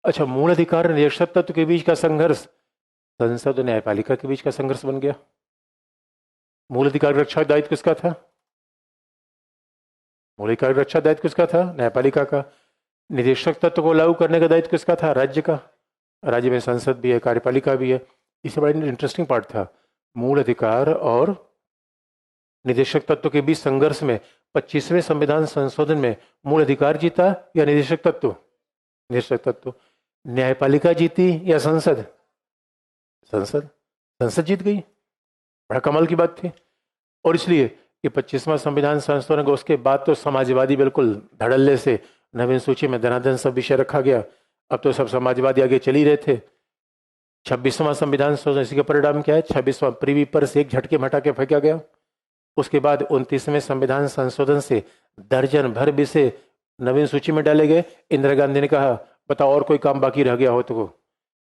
Speaker 1: अच्छा, मूल अधिकार निदेशक तत्व के बीच का संघर्ष संसद और न्यायपालिका के बीच का संघर्ष बन गया। मूल अधिकार रक्षा दायित्व किसका था? मूल अधिकार रक्षा दायित्व किसका था? न्यायपालिका का। निदेशक तत्व को लागू करने का दायित्व किसका था? राज्य का। राज्य में संसद भी है, कार्यपालिका भी है। इससे बड़ा इंटरेस्टिंग पार्ट था, मूल अधिकार और निदेशक तत्व के बीच संघर्ष में 25वें संविधान संशोधन में मूल अधिकार जीता या निदेशक तत्व? निदेशक तत्व। न्यायपालिका जीती या संसद? संसद। संसद जीत गई, बड़ा कमाल की बात थी। और इसलिए ये 25वां संविधान संशोधन को उसके बाद तो समाजवादी बिल्कुल धड़ल्ले से नवीन सूची में धनाधन सब विषय रखा गया। अब तो सब समाजवादी आगे चल ही रहे थे। 26वां संविधान संशोधन, इसी का परिणाम क्या है? 26वां प्रीवी पर से एक झटके में हटा के फेंका गया। उसके बाद 29वें संविधान संशोधन से दर्जन भर विषय नवीन सूची में डाले गए। इंदिरा गांधी ने कहा बताओ और कोई काम बाकी रह गया हो तो।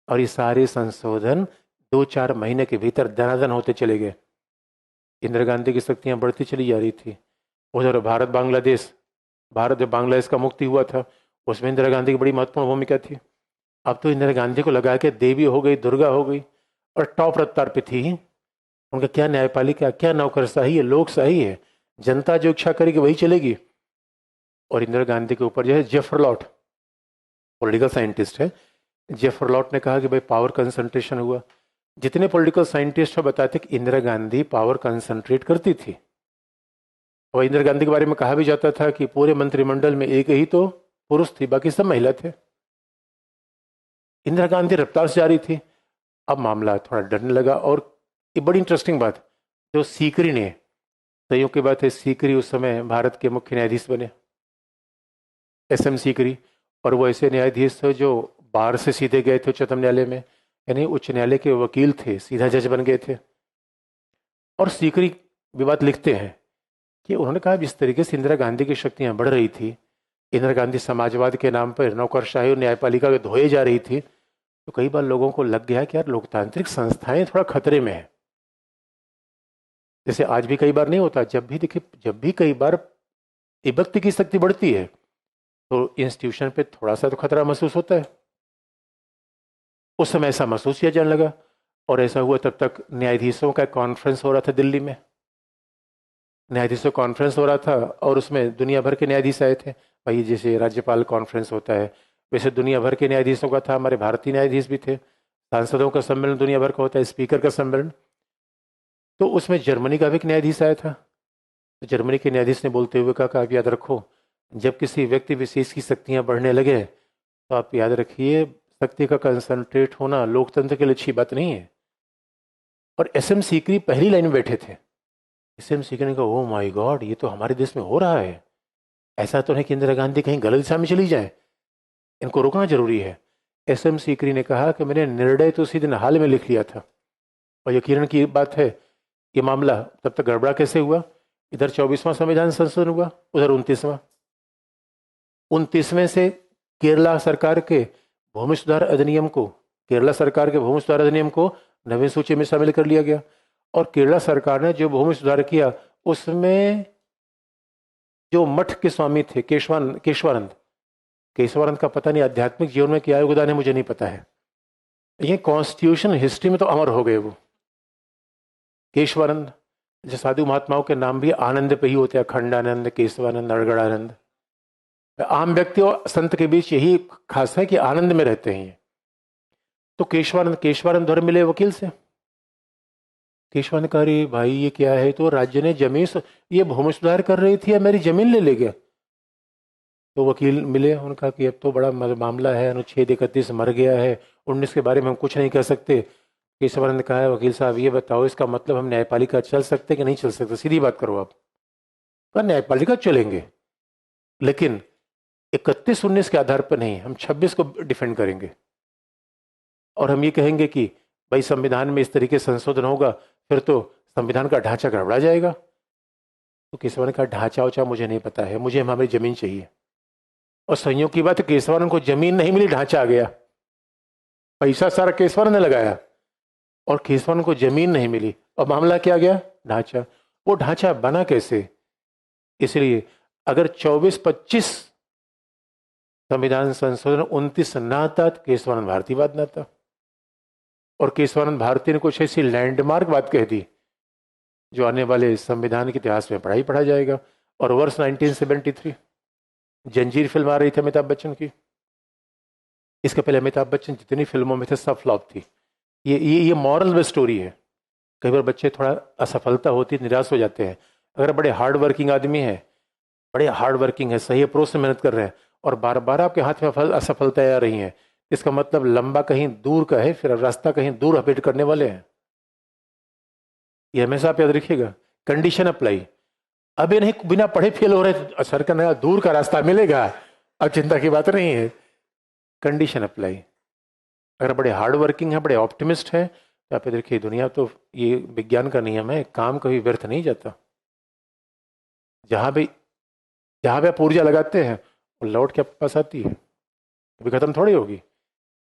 Speaker 1: और ये सारे संशोधन 2-4 महीने के भीतर धनाधन होते चले गए। इंदिरा गांधी की शक्तियां बढ़ती चली जा रही थी। उधर भारत जब बांग्लादेश का मुक्ति हुआ था उसमें इंदिरा गांधी की बड़ी महत्वपूर्ण भूमिका थी। अब तो इंदिरा गांधी को लगा के देवी हो गई, दुर्गा हो गई और टॉप रफ्तार पे थी। उनका क्या न्यायपालिका, क्या नौकरशाही है, लोकशाही है। जनता जो इच्छा करेगी वही चलेगी। और इंदिरा गांधी के ऊपर जो है जेफर लॉट, पॉलिटिकल साइंटिस्ट है, जेफर लॉट ने कहा कि भाई पावर कंसंट्रेशन हुआ। जितने पॉलिटिकल साइंटिस्ट बताते कि इंदिरा गांधी पावर कंसंट्रेट करती थी। और इंदिरा गांधी के बारे में कहा भी जाता था कि पूरे मंत्रिमंडल में एक ही तो पुरुष थी, बाकी सब महिला थे। इंदिरा गांधी रफ्तार से जा रही थी। अब मामला थोड़ा डरने लगा। और ये बड़ी इंटरेस्टिंग बात, जो सीकरी ने, संयोग की बात है, सीकरी उस समय भारत के मुख्य न्यायाधीश बने, SM सीकरी। और वो ऐसे न्यायाधीश थे जो बाहर से सीधे गए थे उच्चतम न्यायालय में, यानी उच्च न्यायालय के वकील थे, सीधा जज बन गए थे। और सीकरी विवाद लिखते हैं कि उन्होंने कहा जिस तरीके से इंदिरा गांधी की शक्तियां बढ़ रही थी, इंदिरा गांधी समाजवाद के नाम पर नौकरशाही और न्यायपालिका के धोए जा रही थी, तो कई बार लोगों को लग गया कि यार लोकतांत्रिक संस्थाएं थोड़ा खतरे में है। जैसे आज भी कई बार नहीं होता, जब भी कई बार विभक्ति की शक्ति बढ़ती है तो इंस्टीट्यूशन पे थोड़ा सा तो खतरा महसूस होता है। उस समय ऐसा महसूस किया जाने लगा। और ऐसा हुआ तब तक न्यायाधीशों का कॉन्फ्रेंस हो रहा था दिल्ली में, न्यायाधीशों कॉन्फ्रेंस हो रहा था और उसमें दुनिया भर के न्यायाधीश आए थे। भाई जैसे राज्यपाल कॉन्फ्रेंस होता है वैसे दुनिया भर के न्यायाधीशों का था, हमारे भारतीय न्यायाधीश भी थे। सांसदों का सम्मेलन दुनिया भर का होता है, स्पीकर का सम्मेलन। तो उसमें जर्मनी का भी एक न्यायाधीश आया था। तो जर्मनी के न्यायाधीश ने बोलते हुए कहा कि आप याद रखो, जब किसी व्यक्ति विशेष की शक्तियां बढ़ने लगे तो आप याद रखिए शक्ति का कंसंट्रेट होना लोकतंत्र के लिए अच्छी बात नहीं है। और SM सीकरी पहली लाइन में बैठे थे। SM सीकरी ने कहा ओ माय गॉड, ये तो हमारे देश में हो रहा है। ऐसा तो नहीं कि इंदिरा गांधी कहीं गलत दिशा में चली जाए, इनको रोकना जरूरी है। SM सीकरी ने कहा कि मैंने निर्णय तो उसी दिन हाल में लिख लिया था। और यकीनन की बात है, ये मामला तब तक गड़बड़ा कैसे हुआ? इधर 24वां संविधान संशोधन हुआ, उधर 29वें से केरला सरकार के भूमि सुधार अधिनियम को नवीन सूची में शामिल कर लिया गया। और केरला सरकार ने जो भूमि सुधार किया उसमें जो मठ के स्वामी थे केशवानंद केशवानंद का पता नहीं आध्यात्मिक जीवन में क्या योगदान है, मुझे नहीं पता है। ये कॉन्स्टिट्यूशन हिस्ट्री में तो अमर हो गए वो केशवानंद। जो साधु महात्माओं के नाम भी आनंद पे ही होते हैं, अखंडानंद, केशवानंद, अड़गड़ानंद। आम व्यक्ति और संत के बीच यही खास है कि आनंद में रहते हैं ये। तो केशवानंद धर्म मिले वकील से। केशवानंद कह रही भाई ये क्या है, तो राज्य ने जमीन, ये भूमि सुधार कर रही थी, अब मेरी जमीन ले गया। तो वकील मिले, उनका कि अब तो बड़ा मामला है, अनुच्छेद 31 मर गया है, 19 के बारे में हम कुछ नहीं कर सकते। केशवानंद ने कहा है वकील साहब ये बताओ इसका मतलब हम न्यायपालिका चल सकते कि नहीं चल सकते, सीधी बात करो आप। पर न्यायपालिका चलेंगे लेकिन 31-19 के आधार पर नहीं, हम 26 को डिफेंड करेंगे और हम ये कहेंगे कि भाई संविधान में इस तरीके से संशोधन होगा फिर तो संविधान का ढांचा गड़बड़ा जाएगा। तो केशवानंद का ढांचा उचा मुझे नहीं पता है, मुझे हमारी जमीन चाहिए। और संयोग की बात है केशवानंद को जमीन नहीं मिली, ढांचा आ गया, पैसा सारा केशवानंद ने लगाया और केशवानंद को जमीन नहीं मिली और मामला क्या गया, ढांचा। वो ढांचा बना कैसे, इसलिए अगर 24-25 संविधान संशोधन 29 ना आता तो केशवानंद भारतीवाद ना था। और केशवानंद भारती ने कुछ ऐसी लैंडमार्क बात कह दी जो आने वाले संविधान के इतिहास में पढ़ा जाएगा। और वर्ष 1973 जंजीर फिल्म आ रही थी अमिताभ बच्चन की। इसके पहले अमिताभ बच्चन जितनी फिल्मों में थे सब फ्लॉप थी। ये मॉरल व स्टोरी है। कई बार बच्चे थोड़ा असफलता होती है निराश हो जाते हैं। अगर बड़े हार्ड वर्किंग आदमी है, बड़े हार्ड वर्किंग है, सही अप्रोच से मेहनत कर रहे हैं और बार बार आपके हाथ में असफलताएं आ रही हैं, इसका मतलब लंबा कहीं दूर का है, फिर रास्ता कहीं दूर अपडेट करने वाले हैं। ये हमेशा आप याद रखिएगा, कंडीशन अप्लाई। अब ये नहीं बिना पढ़े फेल हो रहे सर का नया दूर का रास्ता मिलेगा, अब चिंता की बात नहीं है, कंडीशन अप्लाई। अगर बड़े हार्ड वर्किंग है, बड़े ऑप्टिमिस्ट हैं तो आप देखिए दुनिया तो ये विज्ञान का नियम है, काम कभी व्यर्थ नहीं जाता। जहां भी आप ऊर्जा लगाते हैं वो लौट के आपके पास आती है, कभी खत्म थोड़ी होगी।